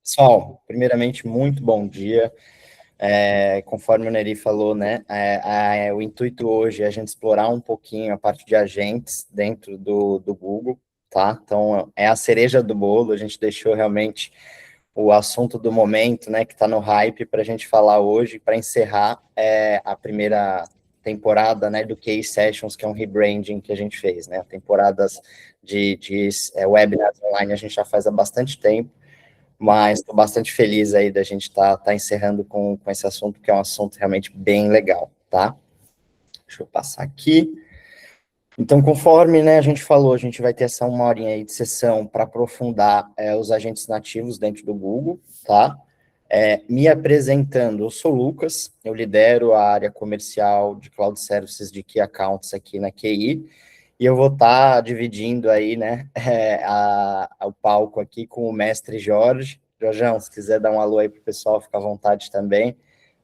Pessoal, primeiramente, muito bom dia. Conforme o Neri falou, né, o intuito hoje é a gente explorar um pouquinho a parte de agentes dentro do Google, tá? Então, é a cereja do bolo, a gente deixou realmente o assunto do momento, né, que está no hype para a gente falar hoje, para encerrar a primeira temporada, né, do Case Sessions, que é um rebranding que a gente fez, né? Temporadas de webinars online a gente já faz há bastante tempo, mas estou bastante feliz aí da gente tá encerrando com esse assunto, que é um assunto realmente bem legal, tá? Deixa eu passar aqui. Então, conforme, né, a gente falou, a gente vai ter essa 1 horinha aí de sessão para aprofundar os agentes nativos dentro do Google, tá? Me apresentando, eu sou o Lucas, eu lidero a área comercial de Cloud Services de Key Accounts aqui na QI, e eu vou estar dividindo aí, né, o palco aqui com o mestre Jorge. Jorjão, se quiser dar um alô aí pro pessoal, fica à vontade também.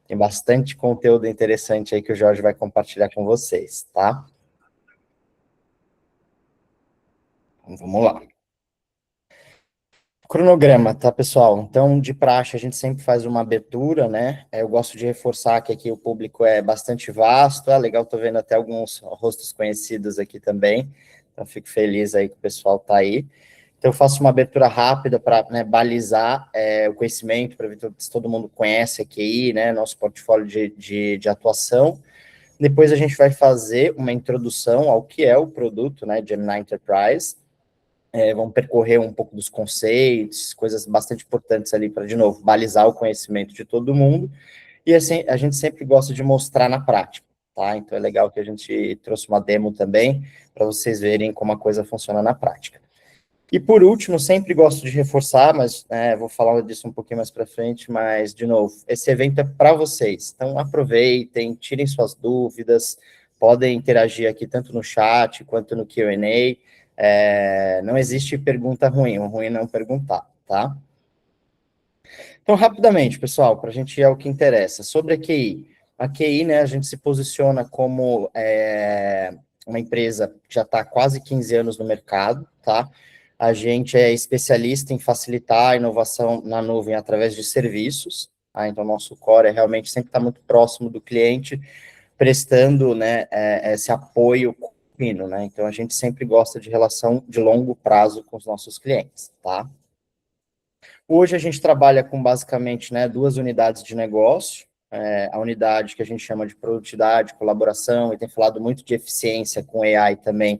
Tem bastante conteúdo interessante aí que o Jorge vai compartilhar com vocês, tá? Então, vamos lá. Cronograma, tá, pessoal? Então, de praxe, a gente sempre faz uma abertura, né? Eu gosto de reforçar que aqui o público é bastante vasto. Legal, tô vendo até alguns rostos conhecidos aqui também. Então, fico feliz aí que o pessoal tá aí. Então, eu faço uma abertura rápida para, né, balizar o conhecimento, para ver se todo mundo conhece a QI, né? Nosso portfólio de atuação. Depois, a gente vai fazer uma introdução ao que é o produto, né? Gemini Enterprise. Vamos percorrer um pouco dos conceitos, coisas bastante importantes ali para, de novo, balizar o conhecimento de todo mundo, e assim, a gente sempre gosta de mostrar na prática, tá? Então é legal que a gente trouxe uma demo também, para vocês verem como a coisa funciona na prática. E por último, sempre gosto de reforçar, mas vou falar disso um pouquinho mais para frente, mas, de novo, esse evento é para vocês, então aproveitem, tirem suas dúvidas, podem interagir aqui tanto no chat quanto no Q&A. Não existe pergunta ruim, o ruim é não perguntar, tá? Então, rapidamente, pessoal, para a gente ir ao que interessa. Sobre a QI. A QI, né, a gente se posiciona como uma empresa que já está há quase 15 anos no mercado, tá? A gente é especialista em facilitar a inovação na nuvem através de serviços, tá? Então, nosso core é realmente sempre estar muito próximo do cliente, prestando, né, esse apoio contínuo, né? Então, a gente sempre gosta de relação de longo prazo com os nossos clientes, tá? Hoje a gente trabalha com basicamente, né, 2 unidades de negócio, a unidade que a gente chama de produtividade, colaboração, e tem falado muito de eficiência com AI também,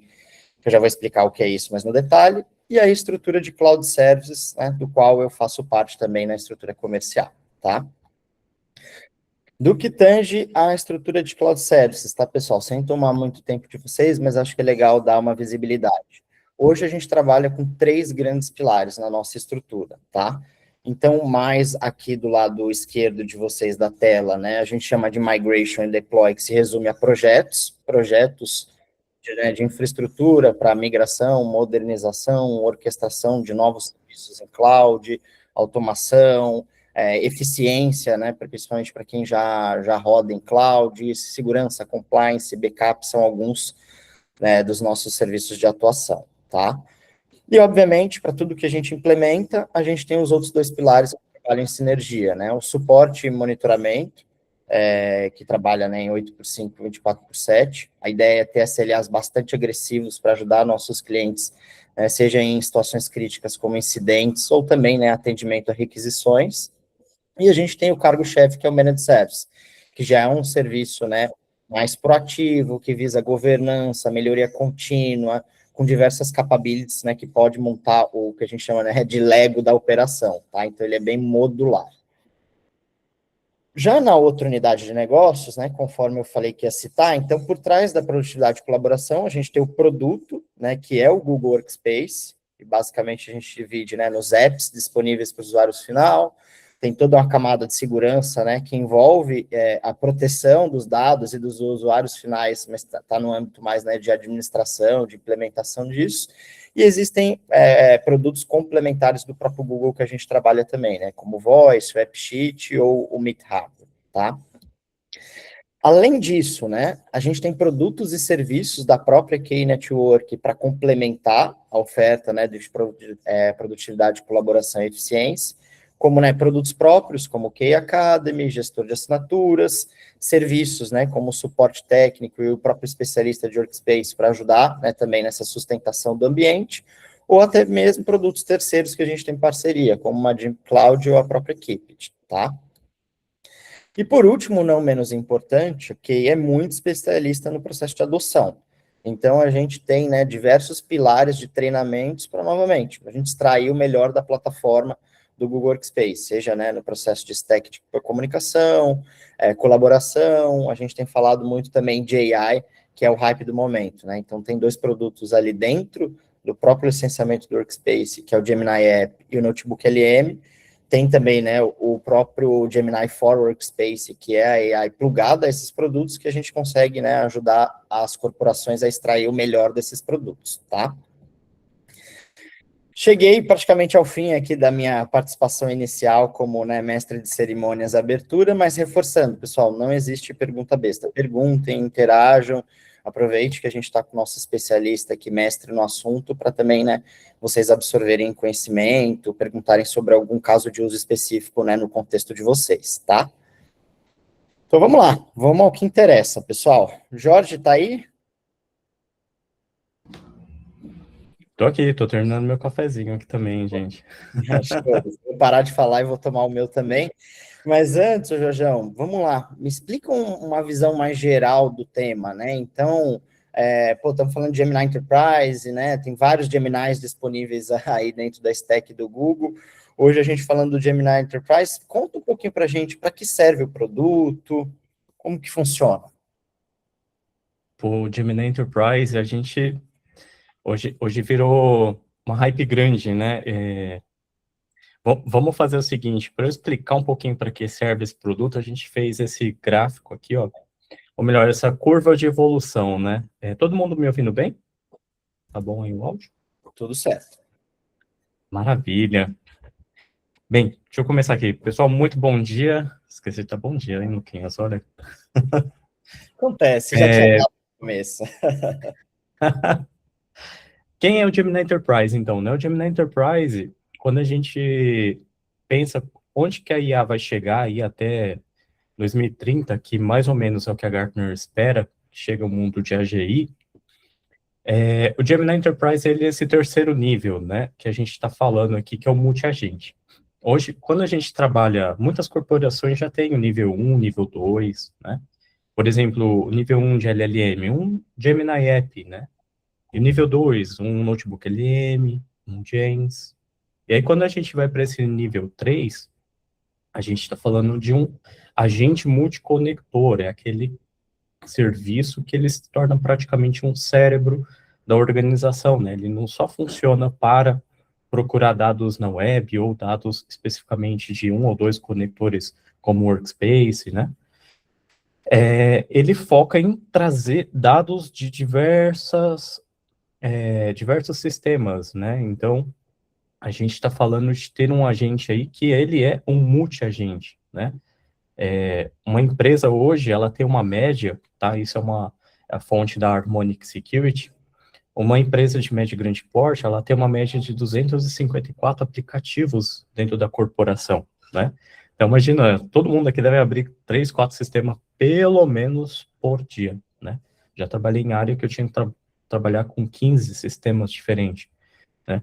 que eu já vou explicar o que é isso, mas no detalhe, e a estrutura de cloud services, né, do qual eu faço parte também na estrutura comercial, tá? Do que tange a estrutura de cloud services, tá, pessoal? Sem tomar muito tempo de vocês, mas acho que é legal dar uma visibilidade. Hoje a gente trabalha com 3 grandes pilares na nossa estrutura, tá? Então, mais aqui do lado esquerdo de vocês da tela, né, a gente chama de Migration and Deploy, que se resume a projetos de infraestrutura para migração, modernização, orquestração de novos serviços em cloud, automação, eficiência, né, principalmente para quem já roda em cloud, segurança, compliance, backup, são alguns, né, dos nossos serviços de atuação, tá? E, obviamente, para tudo que a gente implementa, a gente tem os outros 2 pilares que trabalham em sinergia, né? O suporte e monitoramento, que trabalha, né, em 8x5, 24x7. A ideia é ter SLAs bastante agressivos para ajudar nossos clientes, né, seja em situações críticas como incidentes, ou também, né, atendimento a requisições. E a gente tem o cargo-chefe, que é o Managed Service, que já é um serviço, né, mais proativo, que visa governança, melhoria contínua, com diversas capabilities, né, que pode montar o que a gente chama, né, de Lego da operação, tá? Então, ele é bem modular. Já na outra unidade de negócios, né, conforme eu falei que ia citar, então, por trás da produtividade e colaboração, a gente tem o produto, né, que é o Google Workspace, e basicamente a gente divide, né, nos apps disponíveis para o usuário final, tem toda uma camada de segurança, né, que envolve a proteção dos dados e dos usuários finais, mas está no âmbito mais, né, de administração, de implementação disso. E existem produtos complementares do próprio Google que a gente trabalha também, né, como o Voice, o AppSheet ou o MeetHub, tá? Além disso, né, a gente tem produtos e serviços da própria Key Network para complementar a oferta, né, de produtividade, colaboração e eficiência, como, né, produtos próprios, como o Key Academy, gestor de assinaturas, serviços, né, como o suporte técnico e o próprio especialista de Workspace para ajudar, né, também nessa sustentação do ambiente, ou até mesmo produtos terceiros que a gente tem parceria, como uma Jim Cloud ou a própria Keep, tá? E por último, não menos importante, o QI é muito especialista no processo de adoção. Então, a gente tem, né, diversos pilares de treinamentos para, novamente, a gente extrair o melhor da plataforma do Google Workspace, seja, né, no processo de stack de comunicação, colaboração, a gente tem falado muito também de AI, que é o hype do momento, né? Então, tem dois produtos ali dentro do próprio licenciamento do Workspace, que é o Gemini App e o Notebook LM. Tem também, né, o próprio Gemini for Workspace, que é a AI plugada a esses produtos, que a gente consegue, né, ajudar as corporações a extrair o melhor desses produtos, tá? Cheguei praticamente ao fim aqui da minha participação inicial como, né, mestre de cerimônias abertura, mas reforçando, pessoal, não existe pergunta besta. Perguntem, interajam, aproveite que a gente está com o nosso especialista aqui, mestre no assunto, para também, né, vocês absorverem conhecimento, perguntarem sobre algum caso de uso específico, né, no contexto de vocês, tá? Então vamos lá, vamos ao que interessa, pessoal. Jorge, tá aí? Tô aqui, tô terminando meu cafezinho aqui também, gente. Vou parar de falar e vou tomar o meu também. Mas antes, ô Jorjão, vamos lá, me explica uma visão mais geral do tema, né? Então, estamos falando de Gemini Enterprise, né? Tem vários Geminis disponíveis aí dentro da stack do Google. Hoje a gente falando do Gemini Enterprise, conta um pouquinho para a gente para que serve o produto, como que funciona. O Gemini Enterprise, a gente hoje virou uma hype grande, né? Vamos fazer o seguinte, para eu explicar um pouquinho para que serve esse produto, a gente fez esse gráfico aqui, ó, ou melhor, essa curva de evolução, né? Todo mundo me ouvindo bem? Tá bom aí o áudio? Tudo certo. Maravilha. Bem, deixa eu começar aqui. Pessoal, muito bom dia. Esqueci de dar bom dia, hein, Luquinhas? Olha. Acontece, já tinha É, dado no começo. Quem é o Gemini Enterprise, então? Né? O Gemini Enterprise, quando a gente pensa onde que a IA vai chegar aí até 2030, que mais ou menos é o que a Gartner espera, que chega ao mundo de AGI, o Gemini Enterprise ele é esse terceiro nível, né, que a gente está falando aqui, que é o multi-agente. Hoje, quando a gente trabalha, muitas corporações já têm o nível 1, nível 2, né? Por exemplo, o nível 1 de LLM, um Gemini App, né? E o nível 2, um notebook LM, um Gens. E aí, quando a gente vai para esse nível 3, a gente está falando de um agente multiconector, é aquele serviço que ele se torna praticamente um cérebro da organização, né? Ele não só funciona para procurar dados na web ou dados especificamente de um ou dois conectores como Workspace, né? Ele foca em trazer dados de diversos sistemas, né? Então, a gente está falando de ter um agente aí que ele é um multi-agente, né? Uma empresa hoje, ela tem uma média, tá? Isso é a fonte da Harmonic Security. Uma empresa de médio e grande porte, ela tem uma média de 254 aplicativos dentro da corporação, né? Então, imagina, todo mundo aqui deve abrir 3, 4 sistemas, pelo menos, por dia, né? Já trabalhei em área que eu tinha que trabalhar com 15 sistemas diferentes, né?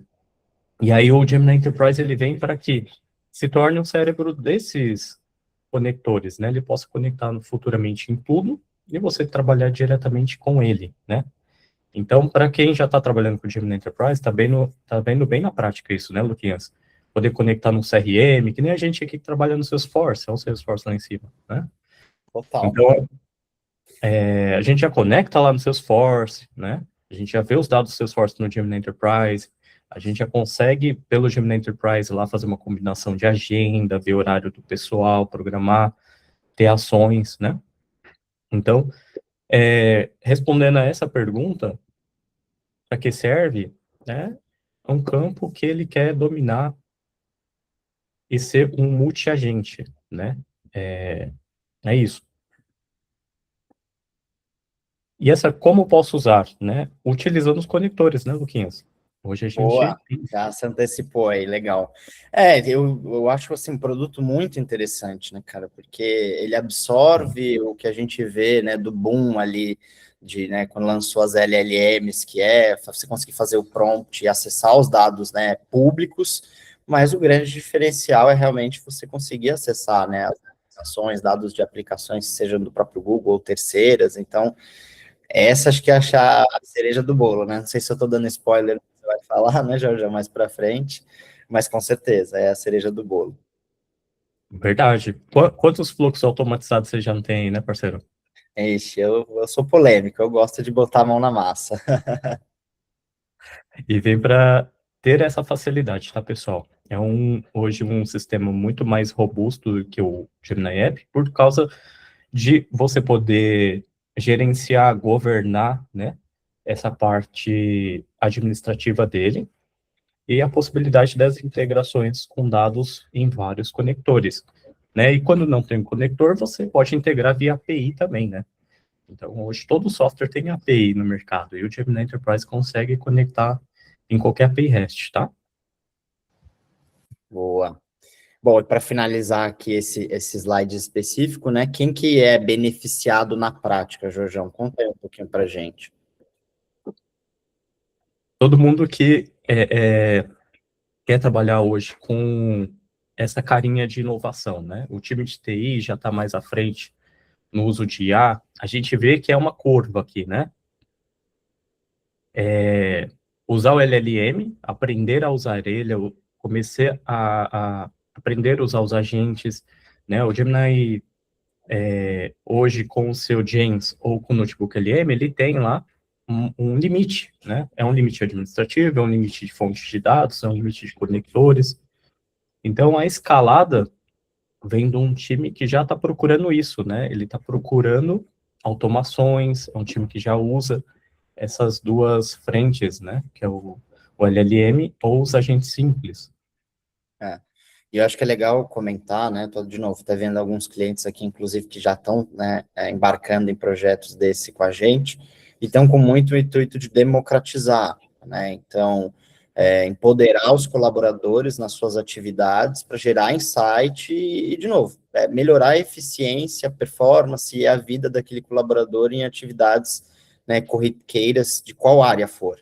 E aí o Gemini Enterprise, ele vem para que se torne um cérebro desses conectores, né? Ele possa conectar futuramente em tudo e você trabalhar diretamente com ele, né? Então, para quem já está trabalhando com o Gemini Enterprise, tá vendo bem na prática isso, né, Luquinhas? Poder conectar no CRM, que nem a gente aqui que trabalha no Salesforce, é o Salesforce lá em cima, né? Total. Então, a gente já conecta lá no Salesforce, né? A gente já vê os dados do Salesforce no Gemini Enterprise, a gente já consegue, pelo Gemini Enterprise, lá fazer uma combinação de agenda, ver o horário do pessoal, programar, ter ações, né? Então, respondendo a essa pergunta, para que serve, né? É um campo que ele quer dominar e ser um multi-agente, né? É, é isso. E como eu posso usar, né? Utilizando os conectores, né, Luquinhas? Hoje a gente Boa, tem. já se antecipou aí, legal. Eu acho assim um produto muito interessante, né, cara? Porque ele absorve o que a gente vê, né, do boom ali de, né, quando lançou as LLMs, que é você conseguir fazer o prompt e acessar os dados, né, públicos, mas o grande diferencial é realmente você conseguir acessar, né, as ações, dados de aplicações, sejam do próprio Google ou terceiras. Então, essa acho que é a cereja do bolo, né? Não sei se eu estou dando spoiler do que você vai falar, né, Jorge, mais para frente, mas com certeza é a cereja do bolo. Verdade. Quantos fluxos automatizados você já não tem aí, né, parceiro? Ixi, eu sou polêmico, eu gosto de botar a mão na massa. E vem para ter essa facilidade, tá, pessoal? É hoje um sistema muito mais robusto do que o Gemini App, por causa de você poder gerenciar, governar, né, essa parte administrativa dele e a possibilidade das integrações com dados em vários conectores, né? E quando não tem um conector, você pode integrar via API também, né? Então, hoje todo software tem API no mercado e o Gemini Enterprise consegue conectar em qualquer API REST, tá? Boa. Bom, e para finalizar aqui esse slide específico, né? Quem que é beneficiado na prática, Jorjão? Conta aí um pouquinho para gente. Todo mundo que quer trabalhar hoje com essa carinha de inovação, né? O time de TI já está mais à frente no uso de IA. A gente vê que é uma curva aqui, né? Usar o LLM, aprender a usar ele, eu comecei a aprender a usar os agentes, né? O Gemini, hoje, com o seu James ou com o Notebook LM, ele tem lá um limite, né? É um limite administrativo, é um limite de fontes de dados, é um limite de conectores. Então, a escalada vem de um time que já está procurando isso, né? Ele está procurando automações, é um time que já usa essas duas frentes, né? Que é o LLM ou os agentes simples. É. E eu acho que é legal comentar, né? Tô, de novo, tá vendo alguns clientes aqui, inclusive, que já estão, né, embarcando em projetos desse com a gente, e estão com muito intuito de democratizar, né? Então, empoderar os colaboradores nas suas atividades para gerar insight e, de novo, melhorar a eficiência, a performance e a vida daquele colaborador em atividades, né, corriqueiras de qual área for.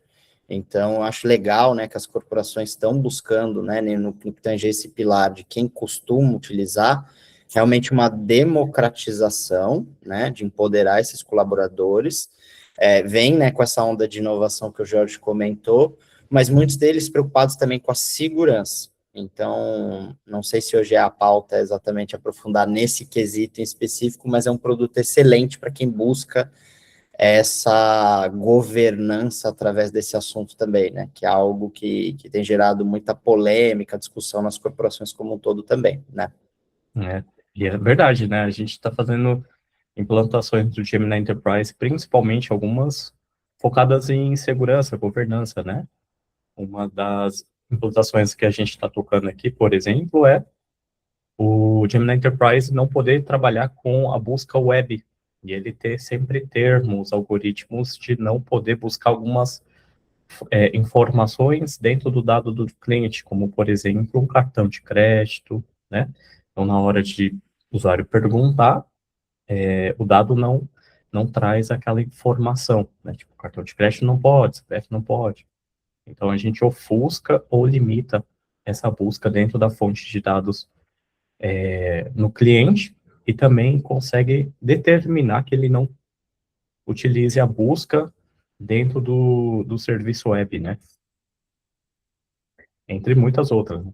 Então, eu acho legal, né, que as corporações estão buscando, né, no que tange esse pilar de quem costuma utilizar, realmente uma democratização, né, de empoderar esses colaboradores. Vem, né, com essa onda de inovação que o Jorge comentou, mas muitos deles preocupados também com a segurança. Então, não sei se hoje a pauta é exatamente aprofundar nesse quesito em específico, mas é um produto excelente para quem busca essa governança através desse assunto também, né? Que é algo que tem gerado muita polêmica, discussão nas corporações como um todo também, né? Né? E é verdade, né? A gente está fazendo implantações do Gemini Enterprise, principalmente algumas focadas em segurança, governança, né? Uma das implantações que a gente está tocando aqui, por exemplo, é o Gemini Enterprise não poder trabalhar com a busca web e ele ter sempre termos, algoritmos de não poder buscar algumas informações dentro do dado do cliente, como, por exemplo, um cartão de crédito, né? Então, na hora de o usuário perguntar, o dado não traz aquela informação, né? Tipo, cartão de crédito não pode, CPF não pode. Então, a gente ofusca ou limita essa busca dentro da fonte de dados no cliente e também consegue determinar que ele não utilize a busca dentro do serviço web, né? Entre muitas outras, né?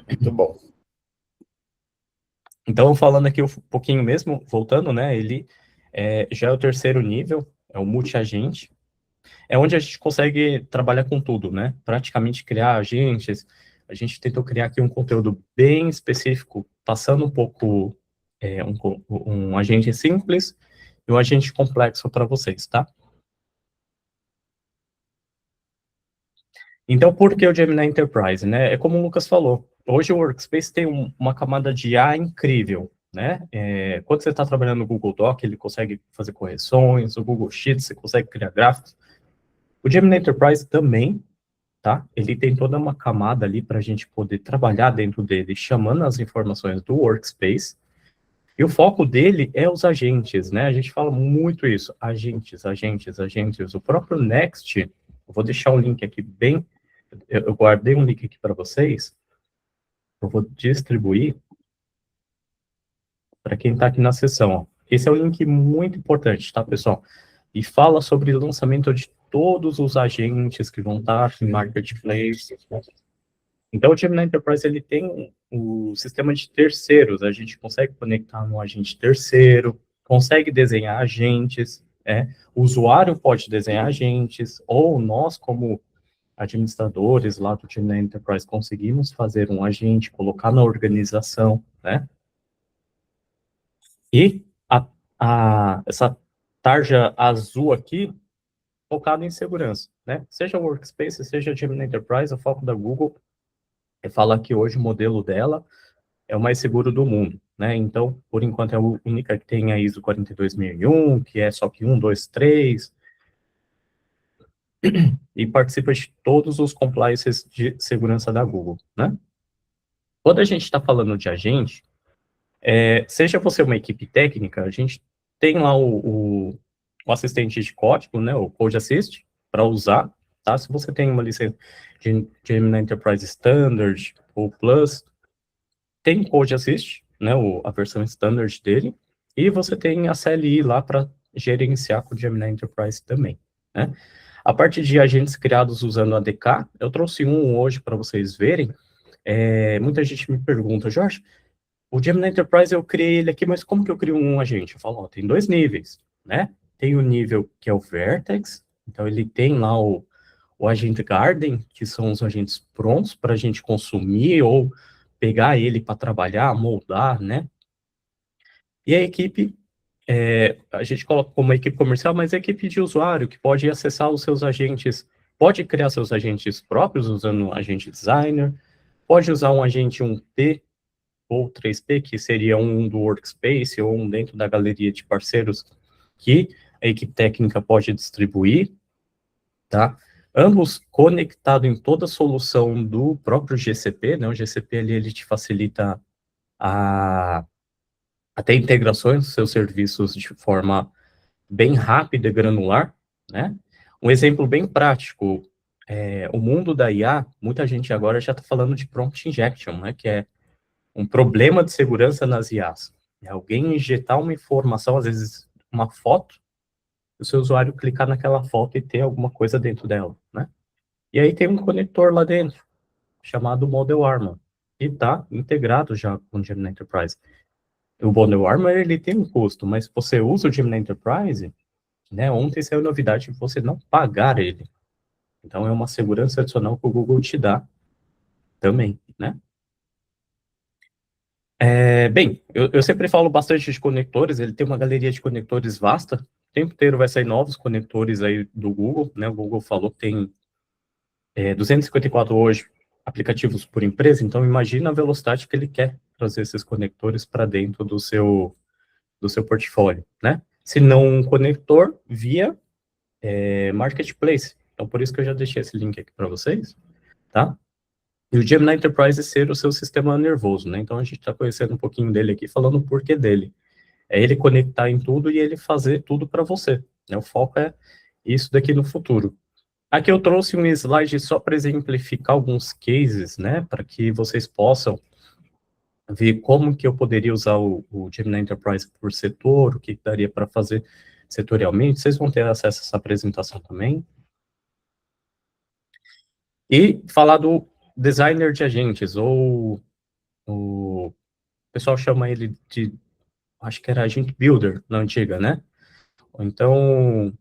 Muito bom. Então, falando aqui um pouquinho mesmo, voltando, né? Ele já é o terceiro nível, é o multi-agente, é onde a gente consegue trabalhar com tudo, né? Praticamente criar agentes. A gente tentou criar aqui um conteúdo bem específico, passando um pouco um agente simples e um agente complexo para vocês, tá? Então, por que o Gemini Enterprise, né? É como o Lucas falou, hoje o Workspace tem uma camada de IA incrível, né? Quando você está trabalhando no Google Doc, ele consegue fazer correções, o Google Sheets, você consegue criar gráficos. O Gemini Enterprise também, tá? Ele tem toda uma camada ali para a gente poder trabalhar dentro dele, chamando as informações do Workspace. E o foco dele é os agentes, né? A gente fala muito isso, agentes, agentes, agentes. O próprio Next, eu vou deixar um link aqui bem, eu guardei um link aqui para vocês, eu vou distribuir para quem está aqui na sessão. Ó. Esse é um link muito importante, tá, pessoal? E fala sobre o lançamento de todos os agentes que vão estar em Marketplace. Então, o Gemini Enterprise ele tem o sistema de terceiros. A gente consegue conectar no agente terceiro, consegue desenhar agentes. O usuário pode desenhar agentes, ou nós, como administradores lá do Gemini Enterprise, conseguimos fazer um agente, colocar na organização, né? E essa tarja azul aqui, focada em segurança, né? Seja o Workspace, seja o Gemini Enterprise, o foco da Google fala que hoje o modelo dela é o mais seguro do mundo, né? Então, por enquanto, é a única que tem a ISO 42001, que é SOC 1, 2, 3, e participa de todos os compliances de segurança da Google, né? Quando a gente está falando de agente, seja você uma equipe técnica, a gente tem lá o assistente de código, né, o Code Assist, para usar, tá? Se você tem uma licença de Gemini Enterprise Standard ou Plus, tem Code Assist, né, a versão Standard dele, e você tem a CLI lá para gerenciar com o Gemini Enterprise também, né? A parte de agentes criados usando ADK, eu trouxe um hoje para vocês verem. Muita gente me pergunta, Jorge, o Gemini Enterprise eu criei ele aqui, mas como que eu crio um agente? Eu falo, ó, tem dois níveis, né? Tem o nível que é o Vertex, então ele tem lá o agente Garden, que são os agentes prontos para a gente consumir ou pegar ele para trabalhar, moldar, né? E a equipe, a gente coloca como equipe comercial, mas a equipe de usuário, que pode acessar os seus agentes, pode criar seus agentes próprios usando um agente designer, pode usar um agente 1P ou 3P, que seria um do Workspace ou um dentro da galeria de parceiros que a equipe técnica pode distribuir, tá? Ambos conectados em toda a solução do próprio GCP, né? O GCP ali, ele te facilita até integrações dos seus serviços de forma bem rápida e granular, né? Um exemplo bem prático, o mundo da IA, muita gente agora já está falando de prompt injection, né? Que é um problema de segurança nas IAs. É alguém injetar uma informação, às vezes uma foto, o seu usuário clicar naquela foto e ter alguma coisa dentro dela, né? E aí tem um conector lá dentro, chamado Model Armor, que está integrado já com o Gemini Enterprise. O Model Armor, ele tem um custo, mas se você usa o Gemini Enterprise, né, ontem saiu a novidade de você não pagar ele. Então, é uma segurança adicional que o Google te dá também, né? Bem, eu sempre falo bastante de conectores, ele tem uma galeria de conectores vasta, o tempo inteiro vai sair novos conectores aí do Google, né? O Google falou que tem 254 hoje aplicativos por empresa, então imagina a velocidade que ele quer trazer esses conectores para dentro do seu portfólio, né? Se não um conector via Marketplace. Então, por isso que eu já deixei esse link aqui para vocês, tá? E o Gemini Enterprise ser o seu sistema nervoso, né? Então, a gente está conhecendo um pouquinho dele aqui, falando o porquê dele. É ele conectar em tudo e ele fazer tudo para você, né? O foco é isso daqui no futuro. Aqui eu trouxe um slide só para exemplificar alguns cases, né? Para que vocês possam ver como que eu poderia usar o Gemini Enterprise por setor, o que daria para fazer setorialmente. Vocês vão ter acesso a essa apresentação também. E falar do designer de agentes, ou o pessoal chama ele de, acho que era agent builder na antiga, né? Então,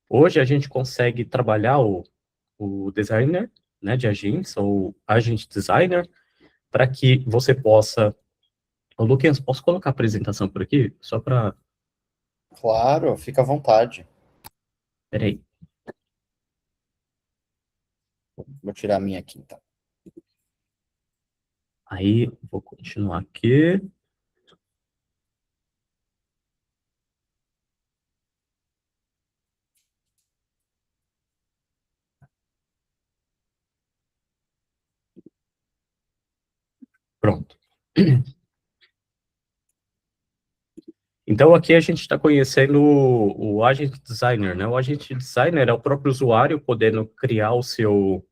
hoje a gente consegue trabalhar o designer, né, de agentes, ou agent designer, para que você possa... Ô, Luquinhas, posso colocar a apresentação por aqui? Só para... Claro, fica à vontade. Peraí. Vou tirar a minha aqui, então. Aí, vou continuar aqui. Pronto. Então, aqui a gente está conhecendo o Agent Designer, né? O Agent Designer é o próprio usuário podendo criar o seu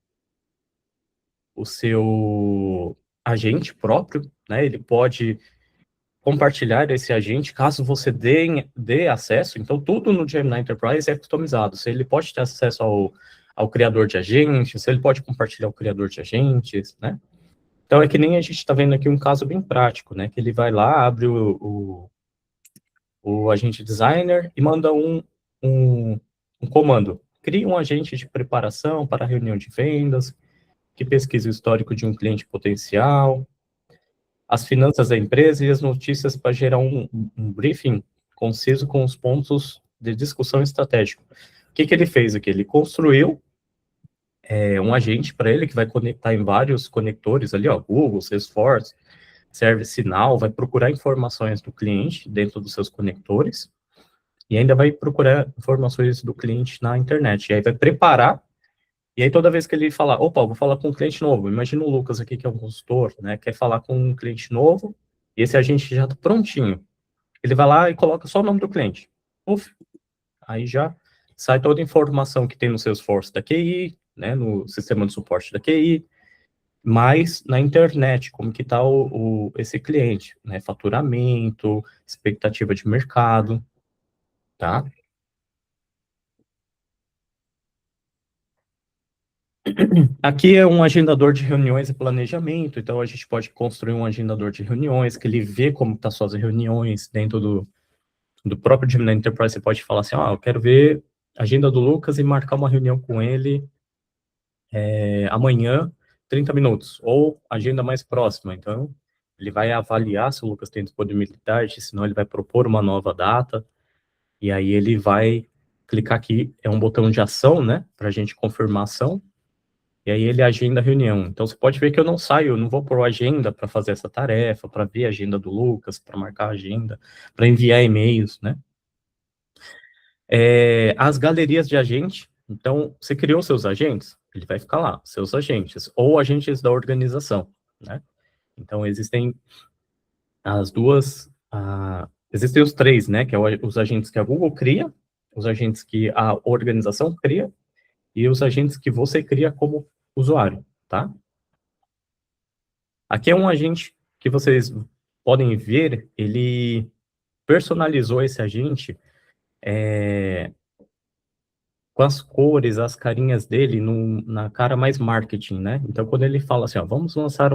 agente próprio, né? Ele pode compartilhar esse agente, caso você dê acesso. Então, tudo no Gemini Enterprise é customizado. Se ele pode ter acesso ao criador de agentes, se ele pode compartilhar o criador de agentes, né? Então, é que nem a gente está vendo aqui um caso bem prático, né? Que ele vai lá, abre o agente designer e manda um comando. Cria um agente de preparação para reunião de vendas, que pesquise o histórico de um cliente potencial, as finanças da empresa e as notícias para gerar um briefing conciso com os pontos de discussão estratégica. O que ele fez aqui? Ele construiu um agente para ele que vai conectar em vários conectores ali, ó, Google, Salesforce, ServiceNow, vai procurar informações do cliente dentro dos seus conectores e ainda vai procurar informações do cliente na internet. E aí vai preparar, e aí toda vez que ele falar, opa, vou falar com um cliente novo, imagina o Lucas aqui que é um consultor, né, quer falar com um cliente novo, e esse agente já está prontinho. Ele vai lá e coloca só o nome do cliente. Uf, aí já sai toda a informação que tem no Salesforce da QI, né, no sistema de suporte da QI, mas na internet, como que está esse cliente, né, faturamento, expectativa de mercado, tá? Aqui é um agendador de reuniões e planejamento, então a gente pode construir um agendador de reuniões, que ele vê como estão suas reuniões dentro do próprio Gemini Enterprise. Você pode falar assim, eu quero ver a agenda do Lucas e marcar uma reunião com ele amanhã, 30 minutos, ou agenda mais próxima. Então, ele vai avaliar se o Lucas tem disponibilidade, senão ele vai propor uma nova data, e aí ele vai clicar aqui, é um botão de ação, né, para a gente confirmar a ação, e aí ele agenda a reunião. Então, você pode ver que eu não saio, eu não vou pôr agenda para fazer essa tarefa, para ver a agenda do Lucas, para marcar a agenda, para enviar e-mails, né? As galerias de agente, então, você criou seus agentes, ele vai ficar lá, seus agentes, ou agentes da organização, né? Então, existem as duas, existem os três, né? Que é os agentes que a Google cria, os agentes que a organização cria, e os agentes que você cria como usuário, tá? Aqui é um agente que vocês podem ver, ele personalizou esse agente com as cores, as carinhas dele na cara mais marketing, né? Então, quando ele fala assim, vamos lançar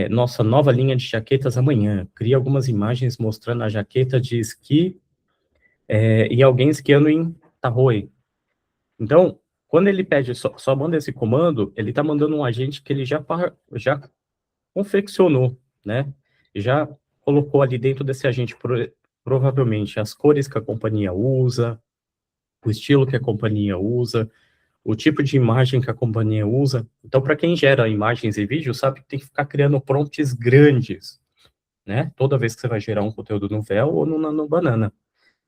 nossa nova linha de jaquetas amanhã, cria algumas imagens mostrando a jaqueta de esqui e alguém esquiando em Tahoe. Então, quando ele pede, só manda esse comando, ele está mandando um agente que ele já confeccionou, né? Já colocou ali dentro desse agente, provavelmente, as cores que a companhia usa, o estilo que a companhia usa, o tipo de imagem que a companhia usa. Então, para quem gera imagens e vídeos, sabe que tem que ficar criando prompts grandes, né? Toda vez que você vai gerar um conteúdo no Vel ou no Banana.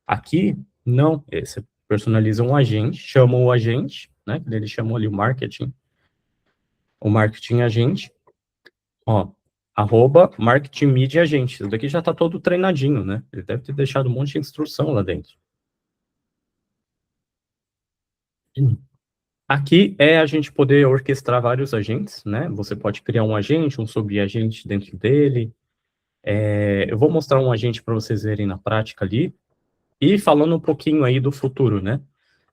Aqui, não. Você personaliza um agente, chama o agente, né? Ele chamou ali o marketing agente, ó, @marketing media agente. Isso daqui já está todo treinadinho, né? Ele deve ter deixado um monte de instrução lá dentro. Aqui é a gente poder orquestrar vários agentes, né? Você pode criar um agente, um subagente dentro dele. Eu vou mostrar um agente para vocês verem na prática ali. E falando um pouquinho aí do futuro, né?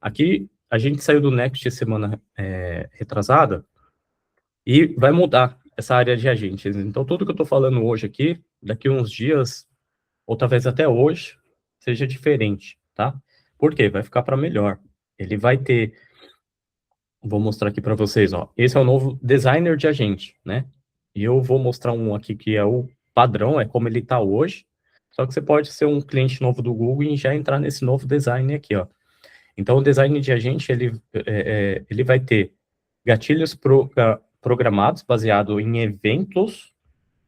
Aqui a gente saiu do Next semana retrasada e vai mudar essa área de agentes. Então, tudo que eu estou falando hoje aqui, daqui uns dias, ou talvez até hoje, seja diferente, tá? Por quê? Vai ficar para melhor. Ele vai ter, vou mostrar aqui para vocês, ó. Esse é o novo designer de agente, né? E eu vou mostrar um aqui que é o padrão, é como ele está hoje. Só que você pode ser um cliente novo do Google e já entrar nesse novo design aqui, ó. Então, o design de agente, ele vai ter gatilhos programados baseado em eventos.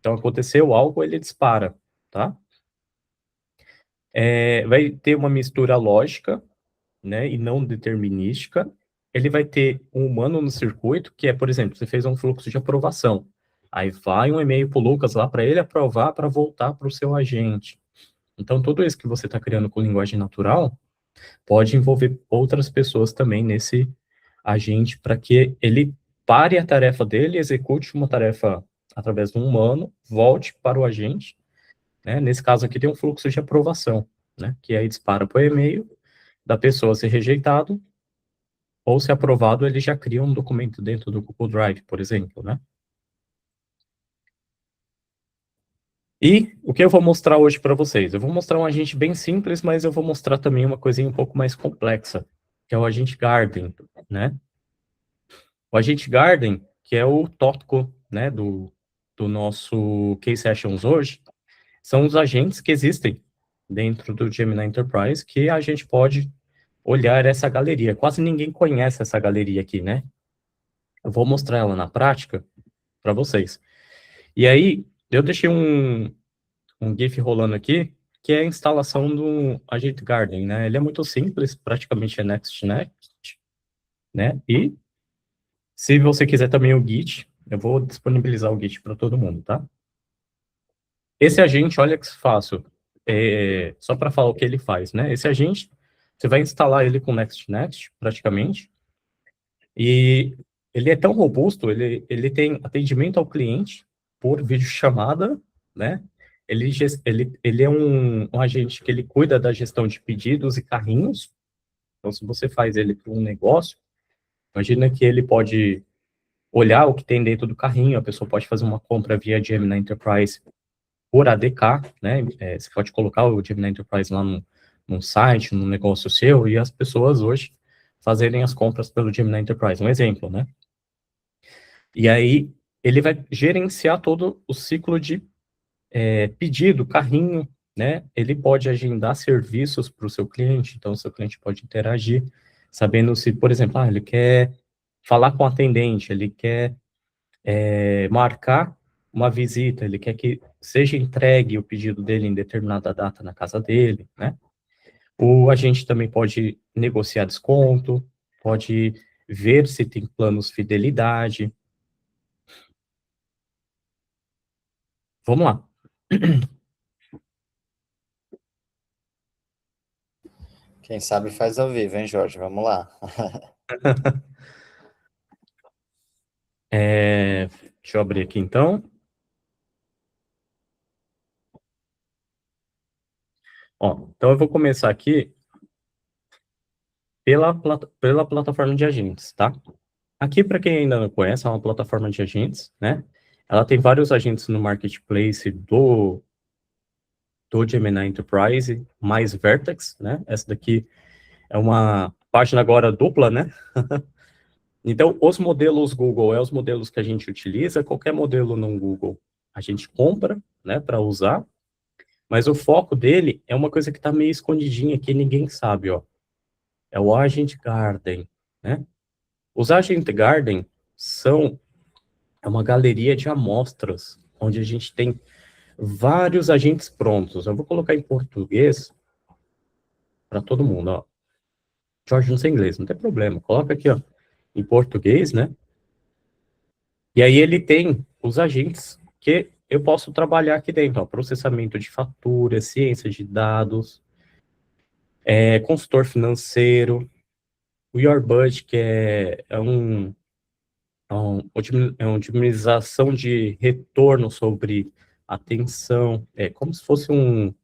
Então, aconteceu algo, ele dispara, tá? Vai ter uma mistura lógica, né, e não determinística. Ele vai ter um humano no circuito, que é, por exemplo, você fez um fluxo de aprovação. Aí vai um e-mail para o Lucas lá para ele aprovar para voltar para o seu agente. Então, tudo isso que você está criando com linguagem natural pode envolver outras pessoas também nesse agente para que ele pare a tarefa dele, execute uma tarefa através de um humano, volte para o agente, né? Nesse caso aqui tem um fluxo de aprovação, né? Que aí dispara para o e-mail da pessoa ser rejeitado ou se aprovado, ele já cria um documento dentro do Google Drive, por exemplo, né? E o que eu vou mostrar hoje para vocês? Eu vou mostrar um agente bem simples, mas eu vou mostrar também uma coisinha um pouco mais complexa, que é o agente Garden, né? O agente Garden, que é o tópico, né, do nosso Case Sessions hoje, são os agentes que existem dentro do Gemini Enterprise que a gente pode olhar essa galeria. Quase ninguém conhece essa galeria aqui, né? Eu vou mostrar ela na prática para vocês. E aí, eu deixei um GIF rolando aqui, que é a instalação do Agent Garden, né? Ele é muito simples, praticamente é Next, né? E se você quiser também o Git, eu vou disponibilizar o Git para todo mundo, tá? Esse agente, olha que fácil, só para falar o que ele faz, né? Esse agente, você vai instalar ele com Next, praticamente, e ele é tão robusto, ele tem atendimento ao cliente por videochamada, né? Ele é um agente que ele cuida da gestão de pedidos e carrinhos. Então, se você faz ele para um negócio, imagina que ele pode olhar o que tem dentro do carrinho, a pessoa pode fazer uma compra via Gemini Enterprise por ADK, né? Você pode colocar o Gemini Enterprise lá num site, num negócio seu, e as pessoas hoje fazerem as compras pelo Gemini Enterprise, um exemplo, né? E aí, ele vai gerenciar todo o ciclo de pedido, carrinho, né? Ele pode agendar serviços para o seu cliente, então o seu cliente pode interagir, sabendo se, por exemplo, ele quer falar com o atendente, ele quer marcar uma visita, ele quer que seja entregue o pedido dele em determinada data na casa dele, né? O agente também pode negociar desconto, pode ver se tem planos fidelidade. Vamos lá. Quem sabe faz ao vivo, hein, Jorge? Vamos lá. Deixa eu abrir aqui, então. Ó, então eu vou começar aqui pela plataforma de agentes, tá? Aqui, para quem ainda não conhece, é uma plataforma de agentes, né? Ela tem vários agentes no marketplace do Gemini Enterprise, mais Vertex, né? Essa daqui é uma página agora dupla, né? Então, os modelos Google é os modelos que a gente utiliza, qualquer modelo no Google a gente compra, né, para usar, mas o foco dele é uma coisa que está meio escondidinha aqui, ninguém sabe, ó. É o Agent Garden, né? Os Agent Garden é uma galeria de amostras, onde a gente tem vários agentes prontos. Eu vou colocar em português para todo mundo, ó. Jorge, não sei inglês, não tem problema. Coloca aqui, ó, em português, né? E aí ele tem os agentes que eu posso trabalhar aqui dentro, ó, processamento de fatura, ciência de dados, consultor financeiro, o Yorbudget, que é uma otimização de retorno sobre atenção, como se fosse um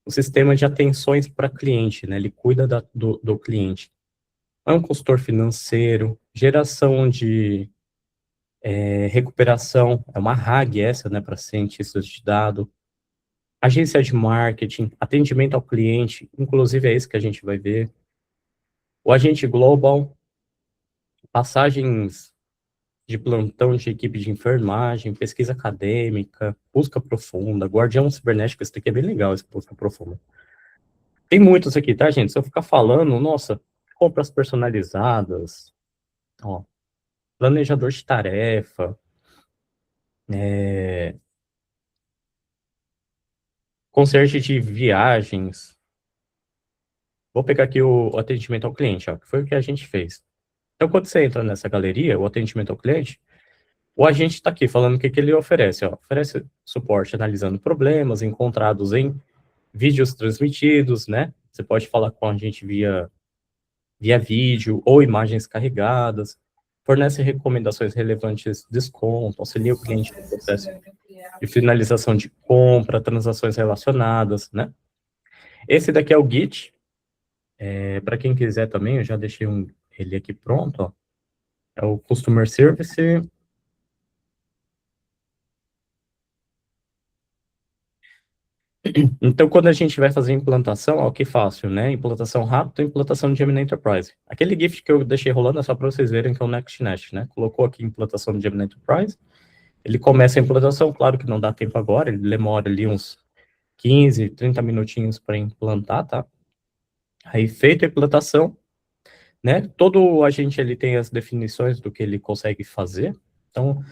sistema de atenções para cliente, né? Ele cuida do cliente. É um consultor financeiro, geração de recuperação, é uma RAG essa, né, para cientistas de dados, agência de marketing, atendimento ao cliente, inclusive é isso que a gente vai ver, o agente global, passagens de plantão de equipe de enfermagem, pesquisa acadêmica, busca profunda, guardião cibernético, esse daqui é bem legal, esse busca profunda. Tem muitos aqui, tá, gente? Se eu ficar falando, nossa, compras personalizadas, ó, planejador de tarefa, concierge de viagens. Vou pegar aqui o atendimento ao cliente, ó, que foi o que a gente fez. Então, quando você entra nessa galeria, o atendimento ao cliente, O agente está aqui falando o que, que ele oferece. Ó. Oferece suporte analisando problemas encontrados em vídeos transmitidos, né? Você pode falar com a gente via vídeo ou imagens carregadas. Fornece recomendações relevantes de desconto, auxilia o cliente no processo de finalização de compra, transações relacionadas, né? Esse daqui é o Git. Para quem quiser também, eu já deixei ele aqui pronto, ó. É o Customer Service. Então, quando a gente vai fazer implantação, ó, que fácil, né? Implantação rápida, implantação de Gemini Enterprise. Aquele GIF que eu deixei rolando é só para vocês verem que é o NextNet, né? Colocou aqui implantação de Gemini Enterprise. Ele começa a implantação, claro que não dá tempo agora, ele demora ali uns 15, 30 minutinhos para implantar, tá? Aí, feita a implantação, né? Todo agente ele tem as definições do que ele consegue fazer. Então,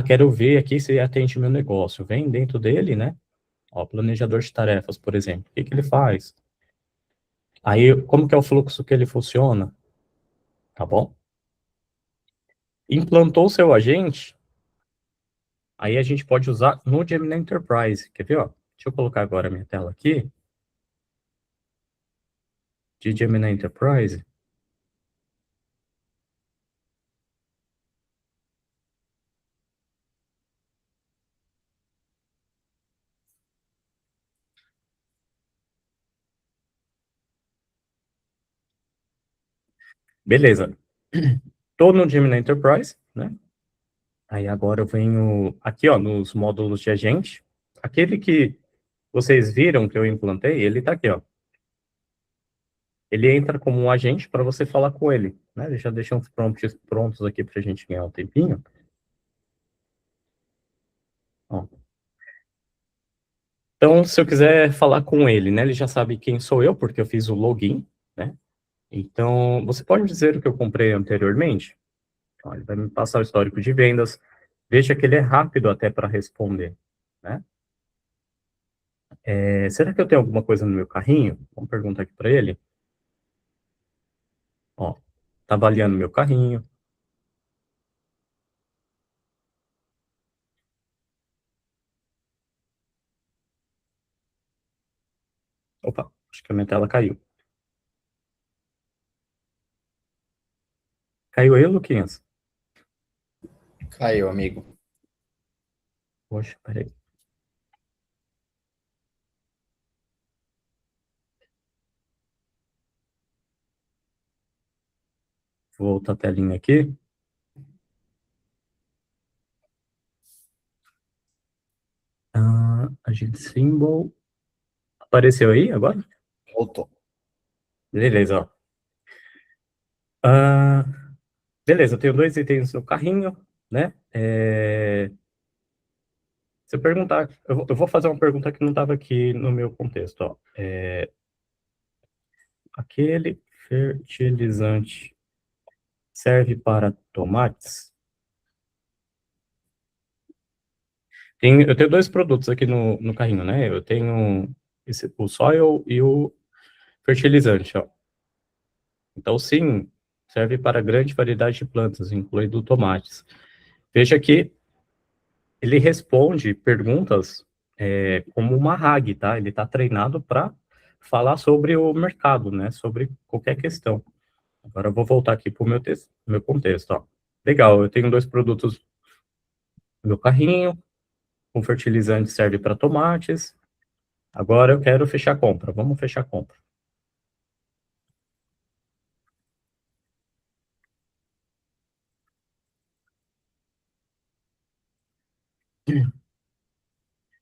quero ver aqui se atende meu negócio. Vem dentro dele, né? Ó, planejador de tarefas, por exemplo. O que que ele faz? Aí, como que é o fluxo que ele funciona? Tá bom? Implantou o seu agente, aí a gente pode usar no Gemini Enterprise. Quer ver, ó? Deixa eu colocar agora a minha tela aqui, de Gemini Enterprise. Beleza. Tô no Gemini Enterprise, né? Aí agora eu venho aqui, ó, nos módulos de agente. Aquele que vocês viram que eu implantei, ele tá aqui, ó. Ele entra como um agente para você falar com ele, né? Ele já deixa uns prompts prontos aqui para a gente ganhar um tempinho. Ó. Então, se eu quiser falar com ele, né? Ele já sabe quem sou eu, porque eu fiz o login, né? Então, você pode dizer o que eu comprei anteriormente? Ó, ele vai me passar o histórico de vendas. Veja que ele é rápido até para responder, né? Será que eu tenho alguma coisa no meu carrinho? Vamos perguntar aqui para ele. Ó, tá avaliando meu carrinho. Opa, acho que a minha tela caiu. Caiu aí, Luquinhas? Caiu, amigo. Poxa, peraí. Vou voltar a telinha aqui. Agent symbol. Apareceu aí agora? Voltou. Beleza, ó. Ah, beleza, eu tenho dois itens no carrinho, né? Se eu perguntar, eu vou fazer uma pergunta que não estava aqui no meu contexto, ó. Aquele fertilizante serve para tomates? Eu tenho dois produtos aqui no carrinho, né? Eu tenho o soil e o fertilizante, ó. Então, sim, serve para grande variedade de plantas, incluindo tomates. Veja que ele responde perguntas como uma RAG, tá? Ele está treinado para falar sobre o mercado, né? Sobre qualquer questão. Agora eu vou voltar aqui para o meu contexto, ó. Legal, eu tenho dois produtos no meu carrinho, um fertilizante serve para tomates. Agora eu quero fechar a compra. Vamos fechar a compra.